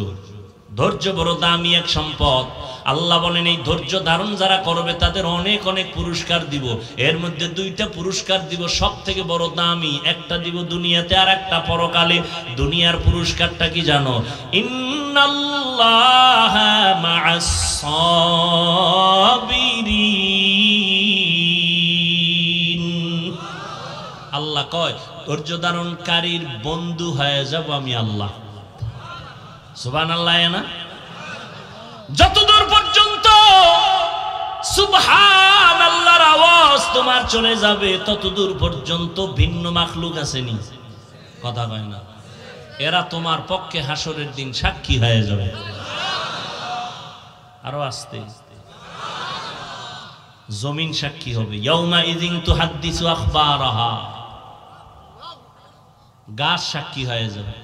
ধৈর্য বড় দামি এক সম্পদ। আল্লাহ বলেন এই ধৈর্য ধারণ যারা করবে তাদের অনেক অনেক পুরস্কার দিব। এর মধ্যে 2টা পুরস্কার দিব, সব থেকে বড় দামি। একটা দিব দুনিয়াতে আর একটা পরকালে। দুনিয়ার পুরস্কারটা কি জানো? ইন্নাল্লাহা মা'আস সাবিরিন। আল্লাহ কয় ধৈর্য ধারণকারীর বন্ধু হয়ে যাব আমি আল্লাহ। সুবহানাল্লাহ। না, যতদূর পর্যন্ত সুবহানাল্লাহর আওয়াজ তোমার চলে যাবে ততদূর পর্যন্ত ভিন্ন মাখলুক আসেনি, কথা কয় না, এরা তোমার পক্ষে হাসরের দিন সাক্ষী হয়ে যাবে। আরো আস্তে, জমিন সাক্ষী হবে। ইয়াউমা ইযিন তুহাদ্দিসু আখবারাহা, গাছ সাক্ষী হয়ে যাবে,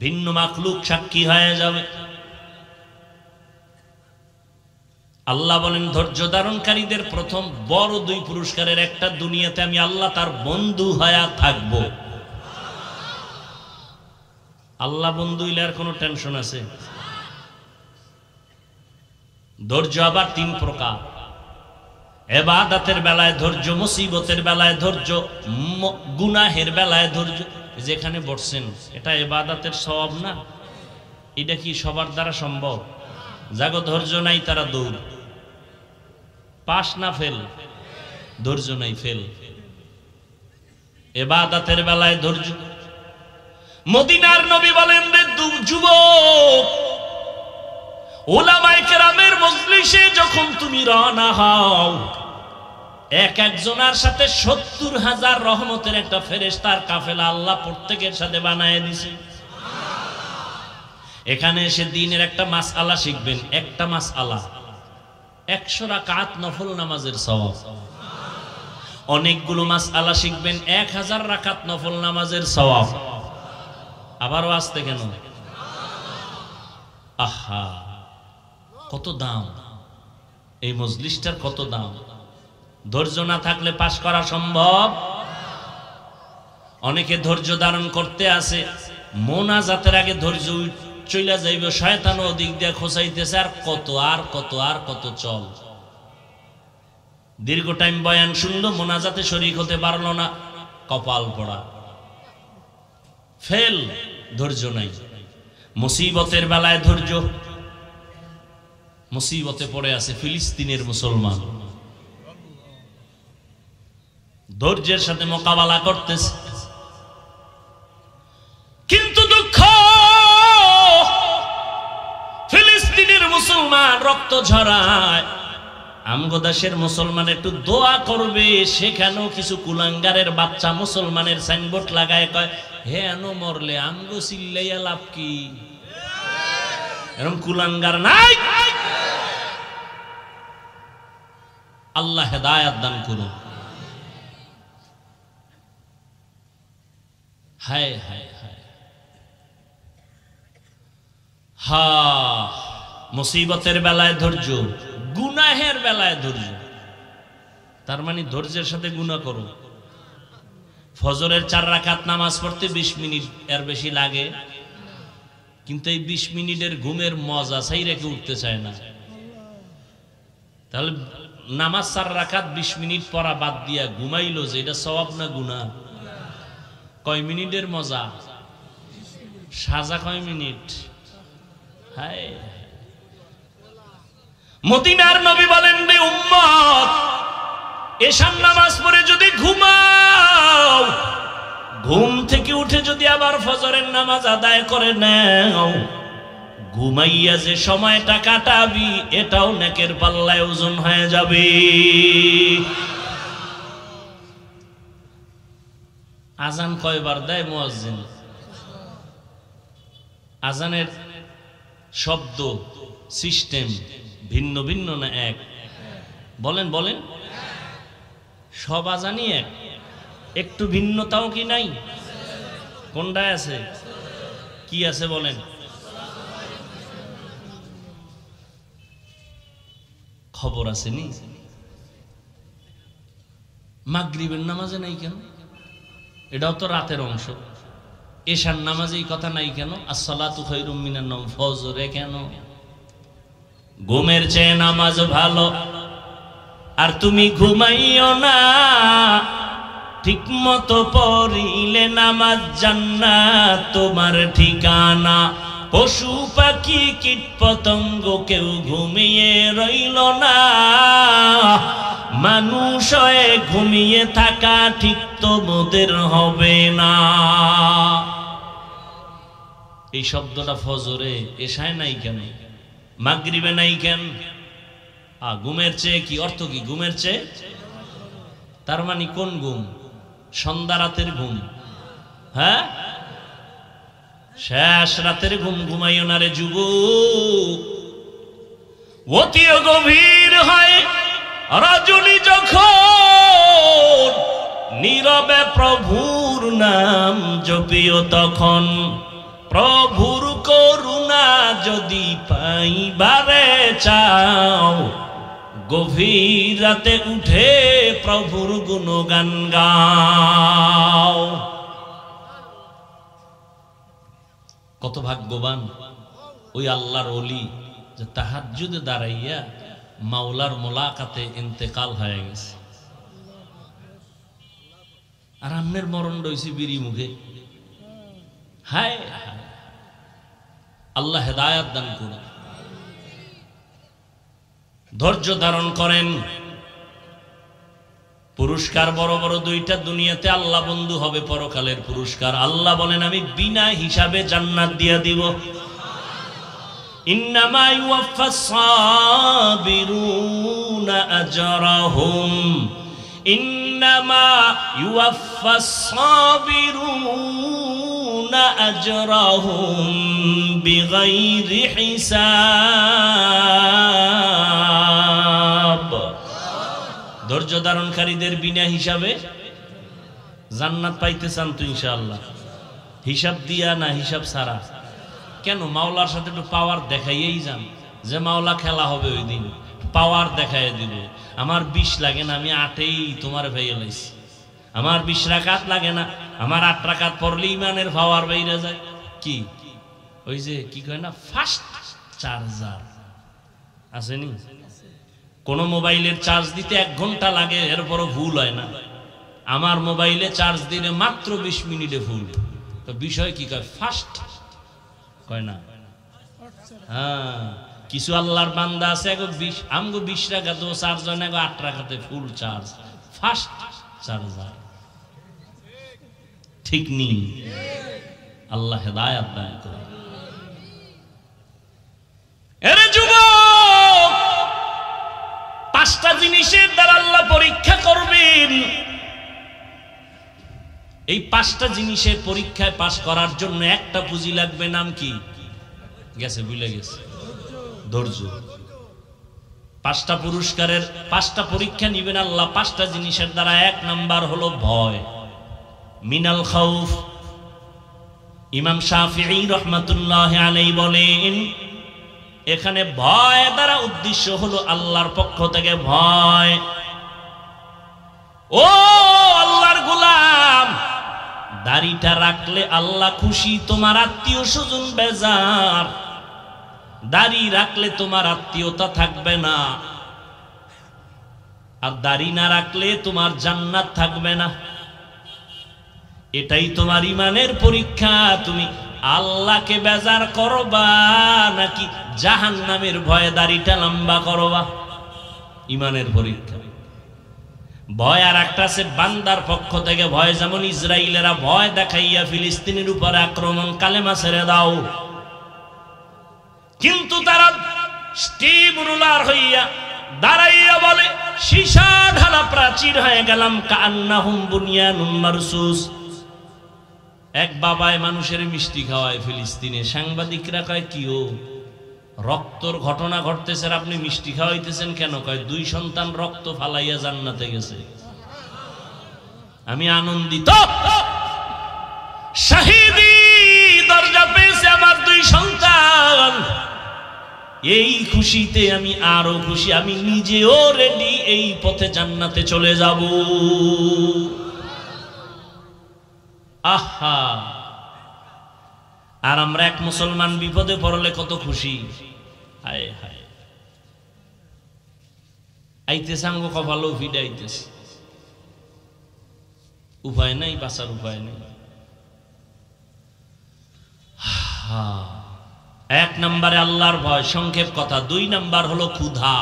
ভিন্ন মাখলুক সাক্ষী হয়ে যাবে। আল্লাহ বলেন ধৈর্য ধারণকারীদের প্রথম বড় 2 পুরস্কারের একটা, দুনিয়াতে আমি আল্লাহ তার বন্ধু হয়ে থাকব। আল্লাহ বন্ধু হইলে আর কোনো টেনশন আছে? ধৈর্য আবার 3 প্রকার। ইবাদতের বেলায় ধৈর্য, মুসিবতের বেলায় ধৈর্য, গুনাহের বেলায় ধৈর্য। যেখানে বসছেন এটা ইবাদতের সওয়াব না? এটা কি সবার দ্বারা সম্ভব? যাগো ধৈর্য নাই তারা দৌড়, পাস না ফেল, ধৈর্য নাই ফেল। ইবাদতের বেলায় ধৈর্য। মদিনার নবী বলেন রে যুবক, উলামায়ে কেরামের মজলিসে যখন তুমি রওনা হও, এক একজনের সাথে 70,000 রহমতের একটা ফেরেশতার কাফেলা আল্লাহ প্রত্যেকের সাথে বানায় দিয়েছে। এখানে এসে দিনের একটা মাসআলা শিখবেন, একটা মাসআলা 100 রাকাত নফল নামাজের সওয়াব। অনেকগুলো মাসআলা শিখবেন, 1000 রাকাত নফল নামাজের সওয়াব। আবারও আসতে কেন? আহা, কত দাম এই মজলিসটার, কত দাম! ধৈর্য না থাকলে পাস করা সম্ভব? অনেকে ধৈর্য ধারণ করতে আসে, মোনাজাতের আগে ধৈর্য চইলা যাইবে, শয়তান ওদিক দিয়ে খোঁচাইতেছে, আর কত আর কত আর কত চল। দীর্ঘ টাইম বয়ান শুনলো, মোনাজাতে শরীক হতে পারলো না, কপাল পড়া, ফেল, ধৈর্য নাই। মুসিবতের বেলায় ধৈর্য। মুসিবতে পড়ে আছে ফিলিস্তিনের মুসলমান, ধৈর্যের সাথে মোকাবেলা করতেছে, কিন্তু দুঃখ, ফিলিস্তিনের মুসলমান রক্ত ঝরায়, আমগো দেশের মুসলমান একটু দোয়া করবে, সেখানেও কিছু কুলাঙ্গারের বাচ্চা মুসলমানের সাইনবোর্ড লাগায় কয় হে আনো মরলে আমগো চিল্লাইয়া লাভ কি? এরকম কুলাঙ্গার নাই। আল্লাহ হেদায়াত দান করুন। হায় হায় হায়, হা মুসিবতের বেলায় ধৈর্য, গুনাহের বেলায় ধৈর্য। তার মানে ধৈর্যের সাথে গুনাহ করো। ফজরের 4 রাকাত নামাজ পড়তে 20 মিনিট এর বেশি লাগে, কিন্তু এই 20 মিনিটের ঘুমের মজা চাই রেখে উঠতে চায় না। তাহলে নামাজ 4 রাকাত 20 মিনিট পড়া বাদ দিয়া ঘুমাইলো যে এটা সওয়াব না গুনাহ? কয় মিনিটের মজা? সাজা কয় মিনিট? হায়, মদিনার নবী বলেন রে উম্মত, এশার নামাজ পড়ে যদি ঘুমাও, ঘুম থেকে উঠে যদি আবার ফজরের নামাজ আদায় করে নাও, ঘুমাইয়া যে সময়টা কাটাবি এটাও নেকের পাল্লায় ওজন হয়ে যাবে। আজান কয়বার দেয় মুয়াজ্জিন? আজানের শব্দ সিস্টেম ভিন্ন ভিন্ন না এক? বলেন বলেন, সব আজানই এক, একটু ভিন্নতাও কি নাই? কোনটায় আছে? কি আছে বলেন? খবর আছে নি? মাগরিবের নামাজে নাই কেন? এটাও তো রাতের অংশ। এশার নামাজে এই কথা নাই কেন? আসসালাতু খায়রুম মিনান নাওম, ফজরে কেন? ঘুমের চেয়ে নামাজ ভালো। আর তুমি ঘুমাইও না, ঠিক মতো পড়িলে নামাজ জান্নাত তোমার ঠিকানা। পশু পাখি কীট পতঙ্গ কেউ ঘুমিয়ে রইল না, মানুষ হয়ে ঘুমিয়ে থাকা ঠিক তোমাদের হবে না। এই শব্দটা ফজরে এশায় নাই কেন? মাগরিবে নাই কেন? ঘুমের চেয়ে কি অর্থ? কি ঘুমের চেয়ে? তার মানে কোন ঘুম? সন্ধ্যা রাতের ঘুম? হ্যাঁ, শেষ রাতের ঘুম ঘুমাইও না রে যুবক। অতিও গভীর হয় রজনী যখন, নীরবে প্রভুর নাম জপিও তখন। প্রভুর করুণা যদি পাইবারে চাও, গভীর রাতে উঠে প্রভুর গুণগান গাও। কত ভাগ্যবান ওই আল্লাহর ওলি যে তাহাজ্জুদে দাঁড়াইয়া মাওলার মোলাকাতে ইন্তেকাল হয়ে গেছে। আর আমনের মরণ রয়েছে বিড়ি মুখে। হায় হায়, আল্লাহ হেদায়াত দান করুন। ধৈর্য ধারণ করেন। পুরস্কার বড় বড় দুইটা দুনিয়াতে আল্লাহ বন্ধু হবে, পরকালের পুরস্কার। আল্লাহ বলেন আমি বিনা হিসাবে জান্নাত দিয়া দিব। ইন্নামা ইউওয়াফাস সাবিরুনা আজরাহুম, ইন্নামা ইউওয়াফাস সাবিরুনা আজরাহুম বিগাইরি হিসাব। ধৈর্য ধারণকারীদের বিনা হিসাবে জান্নাত পাইতে চান তো ইনশাআল্লাহ? হিসাব দিয়া না হিসাব ছাড়া? কেন? মাওলার সাথে একটু পাওয়ার দেখাইয়েই যান, যে মাওলা খেলা হবে ওই দিন, পাওয়ার দেখাই দিবে। আমার 20 লাগে না, আমি 8এই তোমার ভাইয়া লাইছি। আমার 20 রাকাত লাগে না, আমার 8 রাকাত পড়লে ইমানের পাওয়ার বাইরে যায়। কি ওই যে কি কয় না, ফাস্ট চার্জার আসেনি? কোন মোবাইলের চার্জ দিতে 1 ঘন্টা লাগে, এরপরও ভুল হয় না। আমার মোবাইলে চার্জ দিলে মাত্র 20 মিনিটে ভুল। তো বিষয় কি কয়? ফাস্ট কয় না? হ্যাঁ, কিছু আল্লাহর বান্দা আছে আমগো 20 রাকাত চার্জ হয় না, 8 রাকাতে ফুল চার্জ, ফাস্ট চার্জার। ঠিক নেই। আল্লাহ হেদায়াত দান করে। এরে যুবক, 5 জিনিসের দ্বারা আল্লাহ পরীক্ষা করবেন। এই 5টা জিনিসের পরীক্ষায় পাশ করার জন্য একটা পুঁজি লাগবে, নাম কি? গেছে, ভুলে গেছে, ধৈর্য। 5টা পুরস্কারের 5টা পরীক্ষা নিবেন আল্লাহ 5টা জিনিসের দ্বারা। 1 নাম্বার হলো ভয়, মিনাল খাউফ। ইমাম শাফিঈ রাহমাতুল্লাহি আলাইহি বলেন এখানে ভয় দ্বারা উদ্দেশ্য হলো আল্লাহর পক্ষ থেকে ভয়। ও আল্লাহর গোলাম, দাড়িটা রাখলে আল্লাহ খুশি, তোমার আত্মীয় স্বজন বেজার। দাড়ি রাখলে তোমার আত্মীয়তা থাকবে না, আর দাড়ি না রাখলে তোমার জান্নাত থাকবে না। এটাই তোমার ইমানের পরীক্ষা। তুমি আল্লাহকে বেজার করবা নাকি জাহান্নামের ভয়ে দাড়িটা লম্বা করবা? ইমানের পরীক্ষা। ভয় আর একটা আছে বান্দার পক্ষ থেকে ভয়, যেমন ইসরায়েলেরা ভয় দেখাইয়া ফিলিস্তিনের উপরে আক্রমণ, কালেমা ছেড়ে দাও, কিন্তু তারা স্টিম রুলার হইয়া দাঁড়াইয়া বলে সীসা ঢালা প্রাচীর হয়ে গেলাম, কান্নাহুম বুনিয়ানুম মারসুস। এক বাবায় মানুষের মিষ্টি খাওয়ায় ফিলিস্তিনে, সাংবাদিকরা কয় কি ও রক্তর ঘটনা ঘটতেছে, আপনি মিষ্টি খাওয়াইতেছেন কেন? কয় 2 সন্তান রক্ত ফালাইয়া জান্নাতে গেছে। আমি আনন্দিত, শাহিদি দরজা পেয়েছে আমার 2 সন্তান। এই খুশিতে আমি আরো খুশি, আমি নিজেও রেডি, এই পথে জান্নাতে চলে যাব। আহা, আর আমরা এক মুসলমান বিপদে পড়লে কত খুশি। হায় হায়, আইতেছে আমগো কপালও ফিডাইতেছে, উপায় নাই, বাঁচার উপায় নেই। 1 নম্বরে আল্লাহর ভয়, সংক্ষেপ কথা। 2 নাম্বার হলো ক্ষুধা।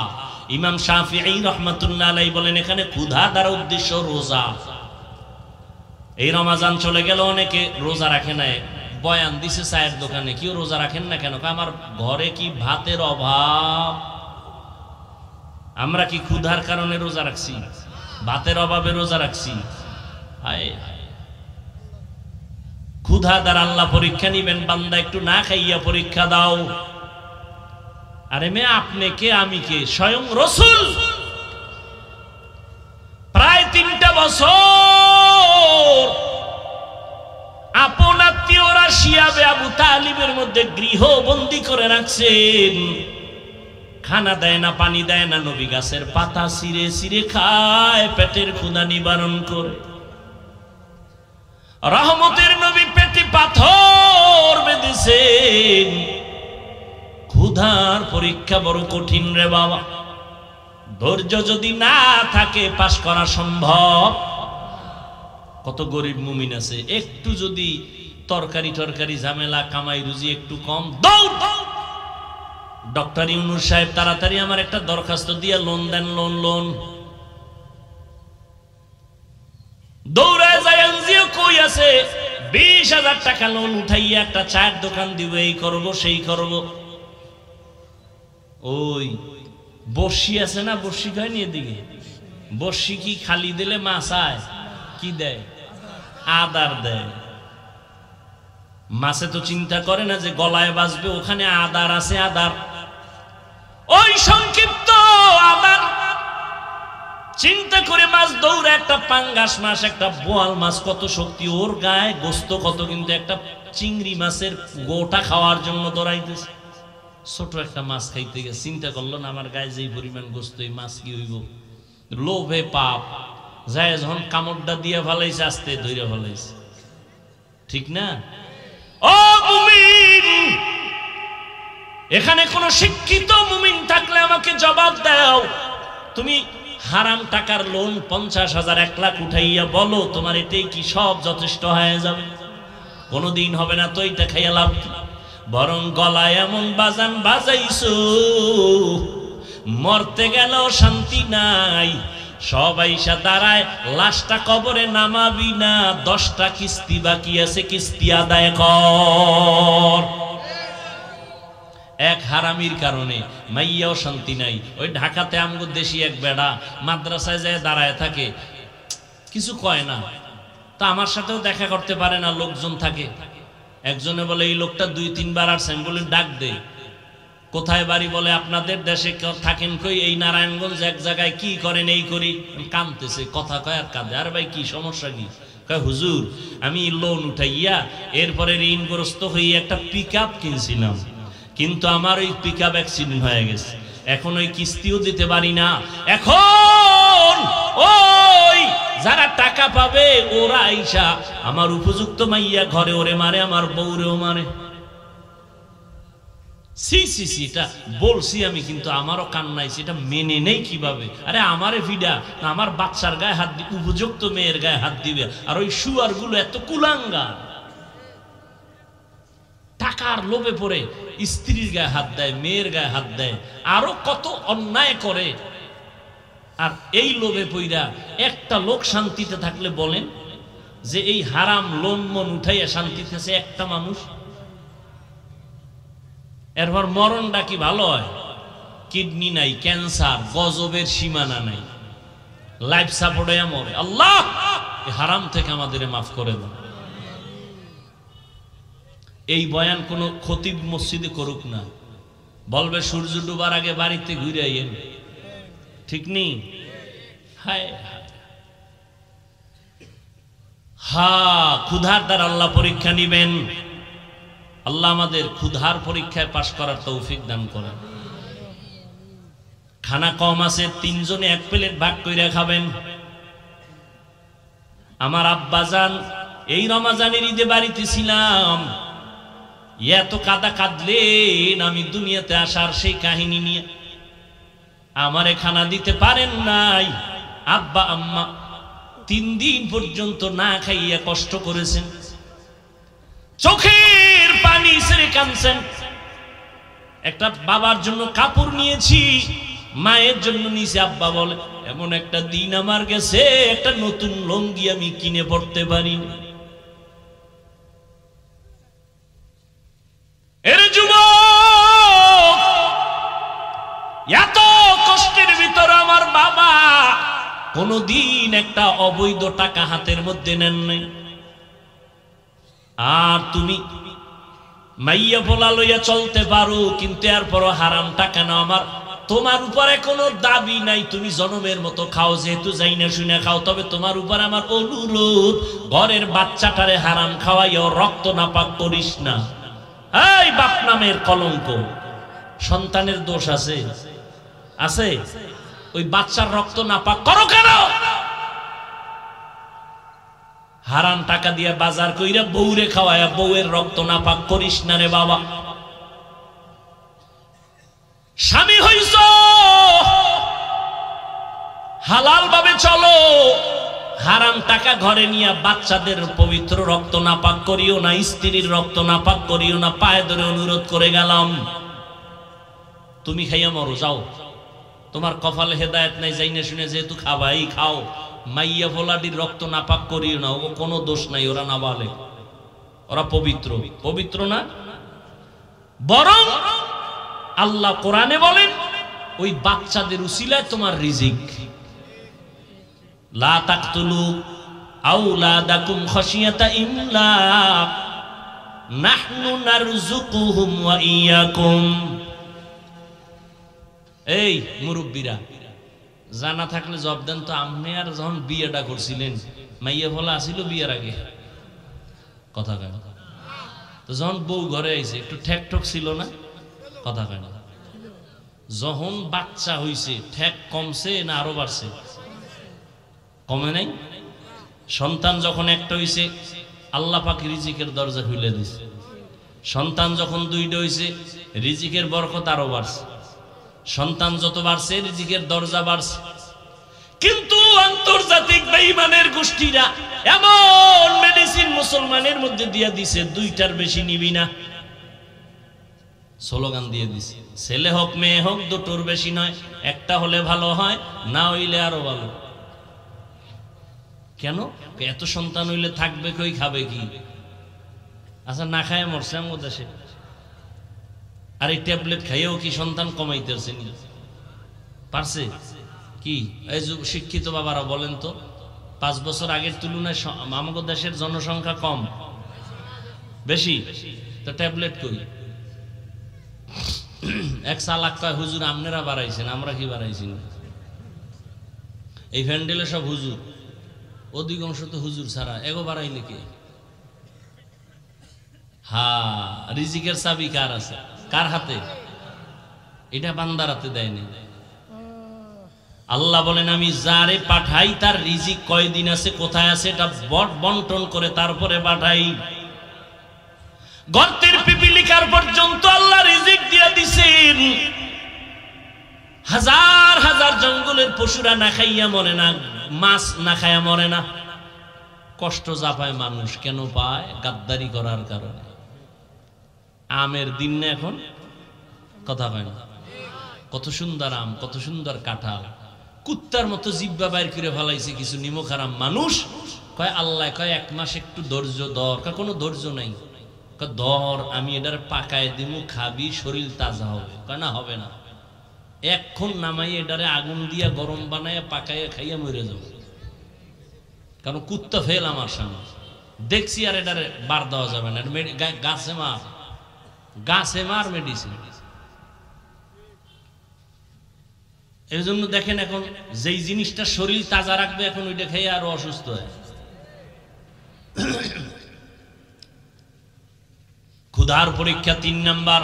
ইমাম শাফিঈ রাহমাতুল্লাহ আলাইহি বলেন এখানে ক্ষুধা দ্বারা উদ্দেশ্য রোজা। এই রমাজান চলে গেল, অনেকে রোজা রাখে না। বয়ান দিছে চায়ের দোকানে, কেউ রোজা রাখেন না কেন? আমার ঘরে কি ভাতের অভাব? আমরা কি ক্ষুধার কারণে রোজা রাখছি? ভাতের অভাবে রোজা রাখছি? হায় হায়, ক্ষুধা দ্বারা আল্লাহ পরীক্ষা নিবেন। বান্দা একটু না খাইয়া পরীক্ষা দাও। আরে মেয়ে, আপনি কে আমি কে? স্বয়ং রাসূল প্রায় 3টা বছর আপন আত্মীয়রা শিয়াবে আবু তালিবের মধ্যে গৃহবন্দী করে রাখছেন। খানা দেয় না, পানি দেয় না, নবী গাছের পাতা ছিঁড়ে ছিঁড়ে খায় পেটের ক্ষুধা নিবারণ করে। রহমতের নবী পেটে পাথর বেঁধেছেন। ক্ষুধার পরীক্ষা বড় কঠিন রে বাবা। ধৈর্য যদি না থাকে পাশ করা সম্ভব। কত গরিব মুমিন আছে, একটু যদি তরকারি ঝামেলা, কামাই রুজি একটু কম, দৌড় ডক্টর ইউনূস সাহেব তাড়াতাড়ি আমার একটা দরখাস্ত দিয়ে লোন দেন, লোন। দৌড়ায় যায়, এনজিও কই আছে, 20,000 টাকা লোন উঠাইয়া একটা চায়ের দোকান দিব, এই করব সেই করব। ওই বর্ষি আছে না, বর্ষি খায়নি এদিকে? বর্ষি কি খালি দিলে মাছ আয়? কি দেয়? আদার দেয়। মাছে তো চিন্তা করে না যে গলায় বাজবে, ওখানে আদার আছে, আদার। ওই সংক্ষিপ্ত আদার চিন্তা করে মাছ দৌড়ে, একটা পাঙ্গাস মাছ, একটা বোয়াল মাছ, কত শক্তি ওর গায়ে, গোস্ত কত, কিন্তু একটা চিংড়ি মাছের গোটা খাওয়ার জন্য দৌড়াইতেছে। ছোট একটা মাছ খাইতে গিয়ে চিন্তা করলো না আমার গায়ে যেই পরিমাণ গোস্ত, এই মাছ কি হইব? লোভে পাপ যায়, যখন কামড়টা দিয়ে ফেলাইছে, আস্তে ধরে ফেলাইছে। ঠিক না? ও মুমিন, এখানে কোন শিক্ষিত মুমিন থাকলে আমাকে জবাব দাও। তুমি হারাম টাকার লোন 50,000 1 লাখ উঠাইয়া বলো তোমার এটাই কি সব যথেষ্ট হয়ে যাবে? কোনদিন হবে না। তো এটা খাইয়া লাভ, বরং গলায় এমন বাজান বাজাইছো, মরতে গেল শান্তি নাই। সবাই সা দাঁড়ায়, লাশটা কবরে নামাবি না, 10টা কিস্তি বাকি আছে, কিস্তি আদায় কর। এক হারামির কারণে মাইয়াও শান্তি নাই। ওই ঢাকাতে আমগো দেশি এক বেড়া মাদ্রাসায় যায় দাঁড়ায় থাকে, কিছু কয় না, তা আমার সাথেও দেখা করতে পারে না, লোকজন থাকে। একজনে বলে এই লোকটা 2-3 বার আসছে, আমি বলি ডাক দে, কোথায় বাড়ি? বলে আপনাদের দেশে থাকেন কই? এই নারায়ণগঞ্জ। এক জায়গায়। কি করেন? এই করি। কাঁদতেছে, কথা কয় আর কাঁদে। আর ভাই কি সমস্যা কি? কয় হুজুর আমি লোন উঠাইয়া এরপরে ঋণগ্রস্ত হয়ে একটা পিকআপ কিনছিলাম, কিন্তু আমার ওই পিকআপ অ্যাক্সিডেন্ট হয়ে গেছে, এখন ওই কিস্তিও দিতে পারি না। এখন ওই যারা টাকা পাবে ওরা আইসা আমার উপযুক্ত মাইয়া ঘরে ওরে মারে, আমার বউরেও মারে। সি সি সি, এটা বলছি আমি, কিন্তু আমারও কান্নাইছি, এটা মেনে নেই কিভাবে? আরে আমারে ভিডা না, আমার বাচ্চার গায়ে হাত দিবে, উপযুক্ত মেয়ের গায়ে হাত দিবে। আর ওই শুয়ার গুলো এত কুলাঙ্গা, টাকার লোভে পড়ে স্ত্রীর গায়ে হাত দেয়, মেয়ের গায়ে হাত দেয়, আরো কত অন্যায় করে। আর এই লোভে পইরা একটা লোক শান্তিতে থাকলে বলেন যে এই হারাম লোন মন উঠাইয়া শান্তিতে আছে একটা মানুষ? এরপর মরণটা কি ভালো হয়? কিডনি নাই, ক্যান্সার, গজবের সীমানা নাই, লাইফ সাপোর্টে মরে। আল্লাহ এই হারাম থেকে আমাদের মাফ করে দেন। এই বয়ান কোন খতিব মসজিদে করুক না, বলবে সূর্য ডুবার আগে বাড়িতে ঘুরে আইয়েন, ঠিক নেই? হায় হা, ক্ষুধার দ্বারা আল্লাহ পরীক্ষা নিবেন। আল্লাহ আমাদের ক্ষুধার পরীক্ষায় পাশ করার তৌফিক দান করেন। খানা কম আছে, 3 জনে 1 প্লেট ভাগ কইরা খাবেন। আমার আব্বাজান এই রমাজানের ঈদে বাড়িতে ছিলাম, এত কাদা কাঁদলেন আমি দুনিয়াতে আসার সেই কাহিনী নিয়ে। আমারে খানা দিতে পারেন নাই, আব্বা আম্মা 3 দিন পর্যন্ত না খাইয়া কষ্ট করেছেন, চোখের পানি ছেড়ে কাঁদছেন। একটা বাবার জন্য কাপড় নিয়েছি, মায়ের জন্য নিয়েছি। আব্বা বলে এমন একটা দিন আমার গেছে, একটা নতুন লুঙ্গি আমি কিনে পড়তে পারিনি। এর যুবক, এত কষ্টের ভিতর আমার বাবা কোনদিন একটা অবৈধ টাকা হাতের মধ্যে নেন নাই। আর তুমি মাইয়া ভোলা লইয়া চলতে পারো, কিন্তু এরপরও হারাম টাকা না। আমার তোমার উপরে কোনো দাবি নাই, তুমি জনমের মতো খাও, যেহেতু যাই না শুনে খাও। তবে তোমার উপর আমার অনুরোধ, ঘরের বাচ্চাটারে হারাম খাওয়াইও রক্ত নাপাক করিস না। এই বাপ নামের কলঙ্ক, সন্তানের দোষ আছে আছে, ওই বাচ্চার রক্ত নাপাক করো কেন? হারাম টাকা দিয়া বাজার কইরা বউরে খাওয়ায়া বউয়ের রক্ত নাপাক করিস না রে বাবা। স্বামী হইছ, হালাল ভাবে চলো, হারাম টাকা ঘরে নিয়ে বাচ্চাদের পবিত্র রক্ত নাপাক করিও না, স্ত্রীর রক্ত নাপাক করিও না। পায়ে ধরে অনুরোধ করে গেলাম, তুমি খাইয়া মরো, যাও, তোমার কপালে হেদায়েত নাই, যাই না শুনে যেহেতু খাবাই খাও। মাইয়া ভোলাডির রক্ত নাপাক করিও না, ও কোনো দোষ নাই, ওরা নাবালেগ, ওরা পবিত্র। পবিত্র না, বরং আল্লাহ কোরআনে বলেন ওই বাচ্চাদের উসিলায় তোমার রিজিক। লা তাকতুলু আওলাদাকুম খাশিয়াতা ইমলাক নাহনু নারযুকুহুম ওয়া ইয়াকুম। এই মুরব্বীরা, জানা থাকলে জব দেন তো, আপনি আর যখন বিয়েটা করছিলেন মাইয়া ভোলা আসিল বিয়ের আগে? কথা কেন? তো যখন বউ ঘরে আইছে একটু ঠেক ঠক ছিল না? কথা কেন? যখন বাচ্চা হইছে ঠেক কমছে না আরো বাড়ছে? কমে নাই। সন্তান যখন একটা হইছে আল্লাহ পাক রিজিকের দরজা খুলে দিছে। সন্তান যখন 2টা হইছে রিজিকের বরকত আরো বাড়ছে। সন্তান যত বাড়ছে রিজিকের দরজা বাড়ছে। কিন্তু আন্তর্জাতিক বেঈমানের গোষ্ঠীরা এমন মেডিসিন মুসলমানের মধ্যে দিয়া দিছে, 2টার বেশি নিবি না, স্লোগান দিয়ে দিছে। ছেলে হোক মেয়ে হোক 2টোর বেশি নয়, একটা হলে ভালো হয়, না হইলে আরো ভালো। কেন? এত সন্তান হইলে থাকবে কই, খাবে কি? আচ্ছা না খায় মরছে আমার দেশে, আর এই ট্যাবলেট খাইয়েও কি সন্তান কমাইতেছে পারছে কি? এই শিক্ষিত বাবারা বলেন তো, 5 বছর আগের তুলনায় আমাদের দেশের জনসংখ্যা কম বেশি, তো ট্যাবলেট কই? এক চালাক কয় হুজুর আপনারা বাড়াইছেন, আমরা কি বাড়াইছি না? এই ভ্যান্ডেলে সব হুজুর, অধিকাংশ তো হুজুর ছাড়া, এগো বাড়াইলে কে? রিজিকের চাবি কার আছে? কার হাতে? এটা বান্দার হাতে দেয়নি। আল্লাহ বলেন আমি যারে পাঠাই তার রিজিক কয়দিন আছে, কোথায় আছে, এটা বন্টন করে তারপরে পাঠাই। গর্তের পিপিলিকার পর্যন্ত আল্লাহ রিজিক দিয়ে দিছেন। হাজার হাজার জঙ্গলের পশুরা না খাইয়া মরে না, মাছ না খাইয়া মরে না। কষ্ট যা পায় মানুষ কেন পায়? গাদ্দারি করার কারণে। আমের দিন না এখন, কথা কয় না? কত সুন্দর আম, কত সুন্দর কাঁঠাল, কুত্তার মতো জিব্বা বাইর করে ফেলাইছে কিছু নিমখারাম মানুষ। কয় আল্লাহ কয় 1 মাস একটু ধৈর্য ধর। কোনো ধৈর্য নাই। ধর, আমি এটার পাকায় দিমু, খাবি, শরীর তাজা হবে। কয় না, হবে না, এক্ষণ নামাই এটারে আগুন দিয়া গরম বানায় পাকাইয়া খাইয়া মরে যাব। কারণ কুত্তা ফেল আমার সামনে দেখছি, আর এটারে বার দেওয়া যাবে না। গাছে মার, গাছে মার মেডিসিন। এর জন্য দেখেন এখন যেই জিনিসটা শরীর তাজা রাখবে, এখন ওইটা খেয়ে আরো অসুস্থ হয়। ক্ষুধার পরীক্ষা 3 নাম্বার,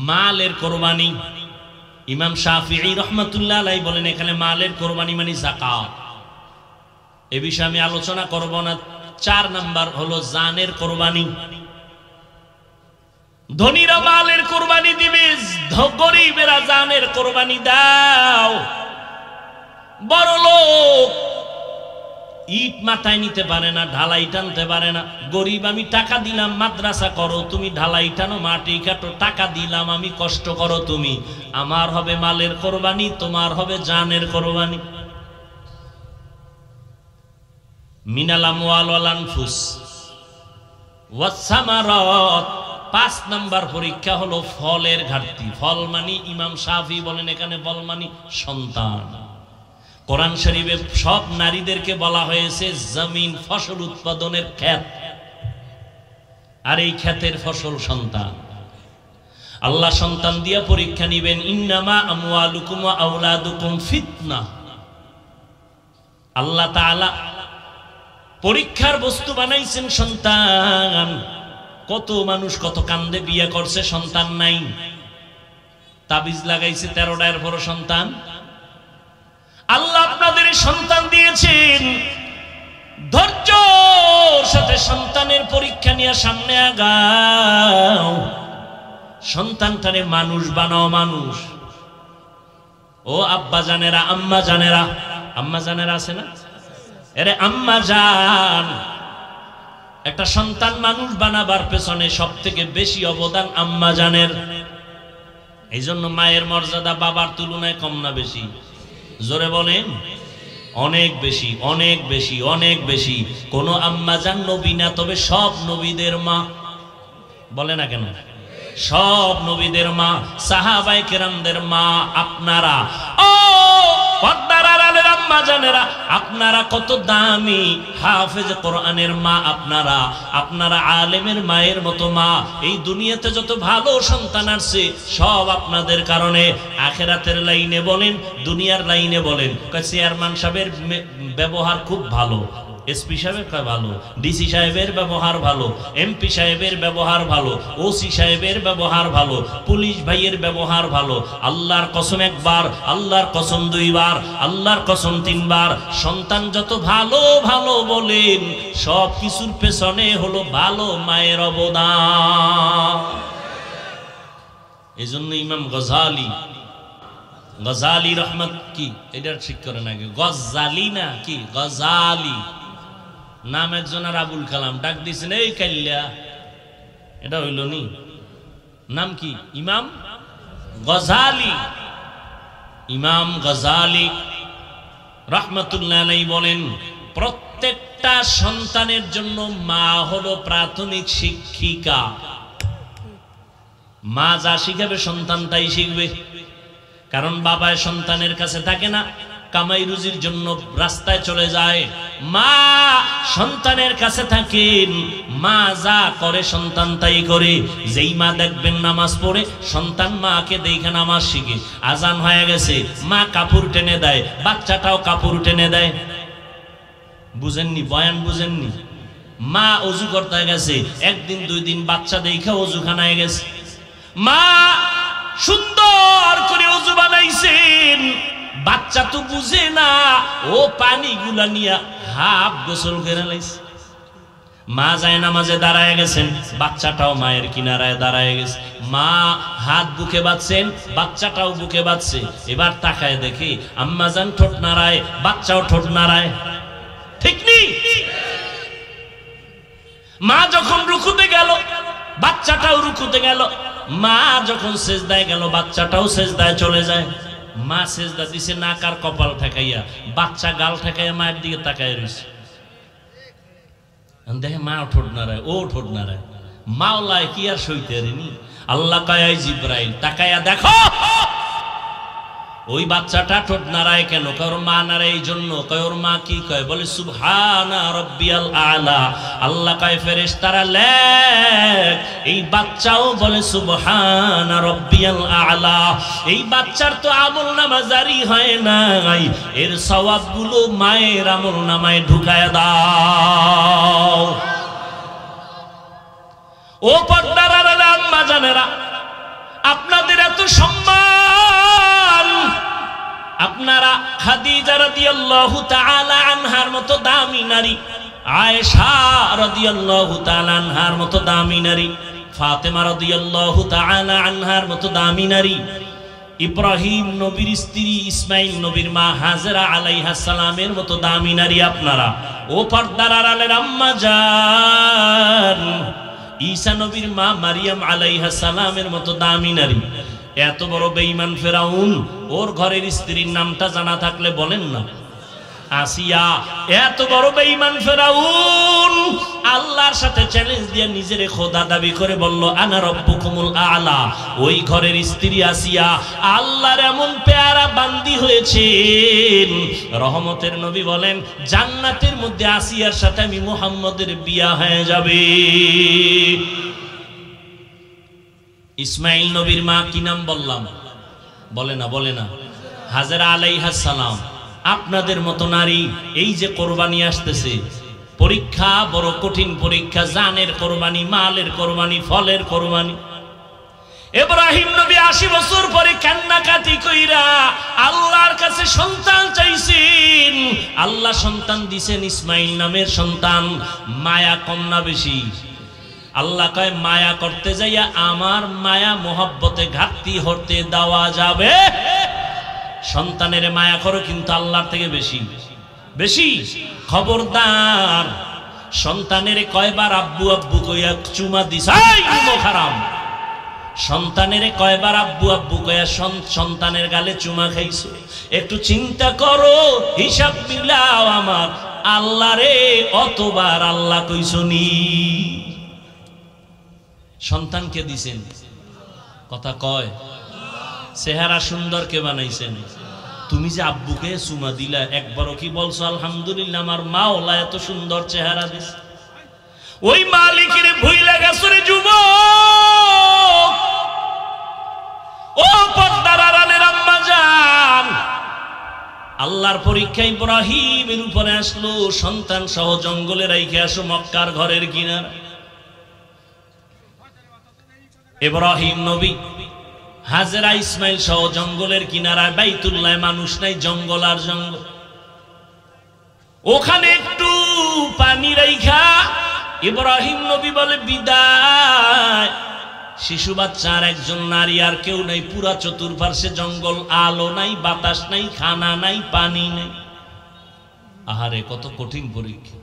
মালের কোরবানি। ইমাম শাফিঈ রাহমাতুল্লাহ আলাইহি বলেন এখানে মালের কোরবানি মানে যাকাত। এ বিষয়ে আমি আলোচনা করব না। 4 নাম্বার হলো জানের কোরবানি। ধনীরা মালের কোরবানি দিবে, গরিবেরা জানের কোরবানি দাও। বড় লোক ইট মাথায় নিতে পারে না, ঢালাই টানতে পারে না। গরিব আমি টাকা দিলাম মাদ্রাসা করো, তুমি ঢালাই টানো, মাটি কাটো, টাকা দিলাম আমি, কষ্ট করো তুমি। আমার হবে মালের কোরবানি, তোমার হবে জানের কোরবানি। মিনাল আমওয়াল ওয়াল আনফুস ওয়াস সামারাত। 5 নাম্বার পরীক্ষা হলো ফলের ঘাটতি। ফল মানি, ইমাম শাফি বলেন এখানে ফল মানি সন্তান। কোরআন শরীফে সব নারীদেরকে বলা হয়েছে জমিন, ফসল উৎপাদনের ক্ষেত, আর এই ক্ষেতের ফসল সন্তান। আল্লাহ সন্তান দিয়া পরীক্ষা নিবেন। ইন্নামা আমওয়ালুকুম ওয়া আওলাদুকুম ফিতনা। আল্লাহ তাআলা পরীক্ষার বস্তু বানাইছেন সন্তান। কত মানুষ কত কান্দে বিয়ে করছে, সন্তান নাই। তাবিজ লাগাইছে 13টা, এরপরও সন্তান। আল্লাহ আপনাদের সন্তান দিয়েছেন, ধৈর্যের সাথে সন্তানের পরীক্ষা নিয়ে সামনে আগাও। সন্তানটারে মানুষ বানাও, মানুষ। ও আব্বা জানেরা, আম্মা জানেরা, আম্মা জানেরা আছে না? এরে আম্মা জান, একটা সন্তান মানুষ বানাবার পেছনে সব থেকে বেশি অবদান আম্মা জানের। এই জন্য মায়ের মর্যাদা বাবার তুলনায় কম না বেশি? জোরে বলেন, অনেক বেশি, অনেক বেশি, অনেক বেশি। কোন আম্মা জান নবী না, তবে সব নবীদের মা। বলে না কেন? সব নবীদের মা, সাহাবায়ে কেরামদের মা আপনারা। ও পর্দার আড়ালের আম্মা জানেরা, আপনারা কত দামি। হাফেজ কোরআনের মা আপনারা, আপনারা আলেমের মায়ের মতো মা। এই দুনিয়াতে যত ভালো সন্তান আসছে সব আপনাদের কারণে। আখিরাতের লাইনে বলেন, দুনিয়ার লাইনে বলেন, চেয়ারম্যান সাহেবের ব্যবহার খুব ভালো, এসপি সাহেবের ভালো, ডিসি সাহেবের ব্যবহার ভালো, এমপি সাহেবের ব্যবহার ভালো, ওসি সাহেবের ব্যবহার ভালো, পুলিশ ভাইয়ের ব্যবহার ভালো। আল্লাহর কসম একবার, আল্লাহর কসম 2 বার, আল্লাহর কসম 3 বার। সন্তান যত ভালো ভালো বলেন, সব কিছুর পেছনে হলো ভালো মায়ের অবদান। এই জন্য ইমাম গজালি রহমত কি এটা ঠিক করে নাকি? গজালি না কি, গজালি নাম একজনের আবুল কালাম, ডাক দিয়েছেন এই কাল্লা, এটা হইল নি? নাম কি? ইমাম গজালি। ইমাম গজালি রাহমাতুল্লাহ আলাইহি বলেন, প্রত্যেকটা সন্তানের জন্য মা হলো প্রাথমিক শিক্ষিকা। মা যা শিখাবে সন্তান তাই শিখবে, কারণ বাবায় সন্তানের কাছে থাকে না, কামাই রুজির জন্য রাস্তায় চলে যায়। মা সন্তানের কাছে থাকেন, মা যা করে সন্তান তাই করে। যেই মা দেখবেন নামাজ পড়ে সন্তান মাকে দেখে নামাজ শিখে, আজান হয়ে গেছে মা কাপড় টেনে দেয়, বাচ্চাটাও কাপড় টেনে দেয়। বুঝেননি বয়ান? বুঝেননি? মা অজু করতে গেছে, একদিন দুই দিন বাচ্চা দেখে অজুখানায় গেছে, মা সুন্দর করে অজু বানাইছেন, বাচ্চা তো বুঝে না, ও পানিগুলা নিয়ে হাফ গোসল করে লাইছে। মা যায় নামাজে দাঁড়ায় গেছেন, বাচ্চাটাও মায়ের কিনারায় দাঁড়ায় গেছে, মা হাত বুকে বাঁধছেন, বাচ্চাটাও বুকে বাঁধছে। এবার তাকায় দেখি আম্মাজান ঠোঁট নাড়ায়, বাচ্চাও ঠোঁট নাড়ায়, ঠিক নেই? মা যখন রুকুতে গেল বাচ্চাটাও রুকুতে গেল, মা যখন সেজদায় গেল বাচ্চাটাও সেজদায় চলে যায়। মা সেজদা দিছে নাকার কপাল ঠেকাইয়া, বাচ্চা গাল ঠেকাইয়া মায়ের দিকে তাকায় রয়েছে। দেখে মা ঠোঁট নাড়ায়, ও ঠোঁট নাড়ায়, মাওলায় কি আর সইতে রেনি। আল্লাহ কয় জিব্রাইল তাকাইয়া দেখো ওই বাচ্চাটা ঠোঁট নাড়ায় কেন? কয় মা নাড়ায় এই জন্য। কয় ওর মা কি কয়? বলে সুবহানা রাব্বিয়াল আলা। আল্লাহ কয় ফেরেশতারা লেখ, এই বাচ্চাও বলে সুবহানা রাব্বিয়াল আলা। এই বাচ্চার তো আমলনামা জারি হয় নাই, এর সওয়াবগুলো মায়ের আমলনামায় ঢুকায় দাও। ও পর্দার আড়ালে আম্মা জানেরা, আপনাদের এত সম্মান, আপনারা খাদিজা রাদিয়াল্লাহু তাআলা আনহার মতো দামি নারী, আয়েশা রাদিয়াল্লাহু তাআলা আনহার মতো দামি নারী, ফাতেমা রাদিয়াল্লাহু তাআলা আনহার মতো দামি নারী, ইব্রাহিম নবীর স্ত্রী, ইসমাইল নবীর মা হাজেরা আলাইহা সালামের মতো দামি নারী আপনারা। ও পর্দার আড়ালের আম্মা জান, ঈসা নবীর মা মারিয়াম আলাইহা সালামের মতো দামি নারী। এত বড় বেঈমান ফেরাউন, ওর ঘরের স্ত্রীর নামটা জানা থাকলে বলেন না, আসিয়া। এত বড় বেঈমান ফেরাউন আল্লাহর সাথে চ্যালেঞ্জ দিয়ে নিজেরে খোদা দাবি করে বলল আনা রব্বুকুমুল আলা। ওই ঘরের স্ত্রী আসিয়া আল্লাহর এমন পেয়ারা বান্দি হয়েছেন, রহমতের নবী বলেন জান্নাতের মধ্যে আসিয়ার সাথে আমি মুহাম্মদের বিয়া হয়ে যাবে। ইসমাইল নবীর মা কি নাম বললাম? বলে না, বলে না, হাজেরা আলাইহাস সালাম। আপনাদের মতো নারী, এই যে কোরবানি আসতেছে, পরীক্ষা বড় কঠিন পরীক্ষা, জানের কোরবানি, মালের কোরবানি, ফলের কোরবানি। ইব্রাহিম নবী 80 বছর পরে কান্নাকাটি কইরা আল্লাহর কাছে সন্তান চাইছেন, আল্লাহ সন্তান দিছেন, ইসমাইল নামের সন্তান। মায়া কম না বেশি? আল্লাহ কয় মায়া করতে যাইয়া আমার মায়া মোহব্বতে ঘাটতি হতে দেওয়া যাবে। সন্তানের মায়া করো, কিন্তু আল্লাহর থেকে বেশি বেশি। খবরদার, সন্তানের কয়বার আব্বু আব্বু কইয়া চুমা দিছাই হারাম। সন্তানের কয়বার আব্বু আব্বু কইয়া সন্তানের গালে চুমা খাইছো? একটু চিন্তা করো, হিসাব মিলাও আমার আল্লাহ রে, অতবার আল্লাহ কইছনি। সন্তানকে দিছেন, কথা কয়, চেহারা সুন্দর কে বানাইছেন? তুমি যে আব্বুকে চুমা দিলা, একবারও কি বলছো আলহামদুলিল্লাহ আমার মাওলা এত সুন্দর চেহারা দিছে? ওই মালিকের ভুইলা গেছো রে যুবক। ও পর্দার আড়ালের আম্মা জান, আল্লাহর পরীক্ষা ইব্রাহিমের উপরে আসলো, সন্তান সহ জঙ্গলে রাইখে আসো মক্কার ঘরের কিনারা। ইব্রাহিম নবী হাজেরা ইসমাইল সহ জঙ্গলের কিনারায়, বাইতুল্লাহ মানুষ নাই, জঙ্গল আর জঙ্গল। ওখানে একটু পানি রাইখা ইব্রাহিম নবী বলে বিদায়। শিশু বাচ্চা আর একজন নারী, আর কেউ নাই, পুরা চতুর্পার্শ্বে জঙ্গল, আলো নাই, বাতাস নাই, খানা নাই, পানি নাই। আহারে কত কঠিন পরীক্ষা।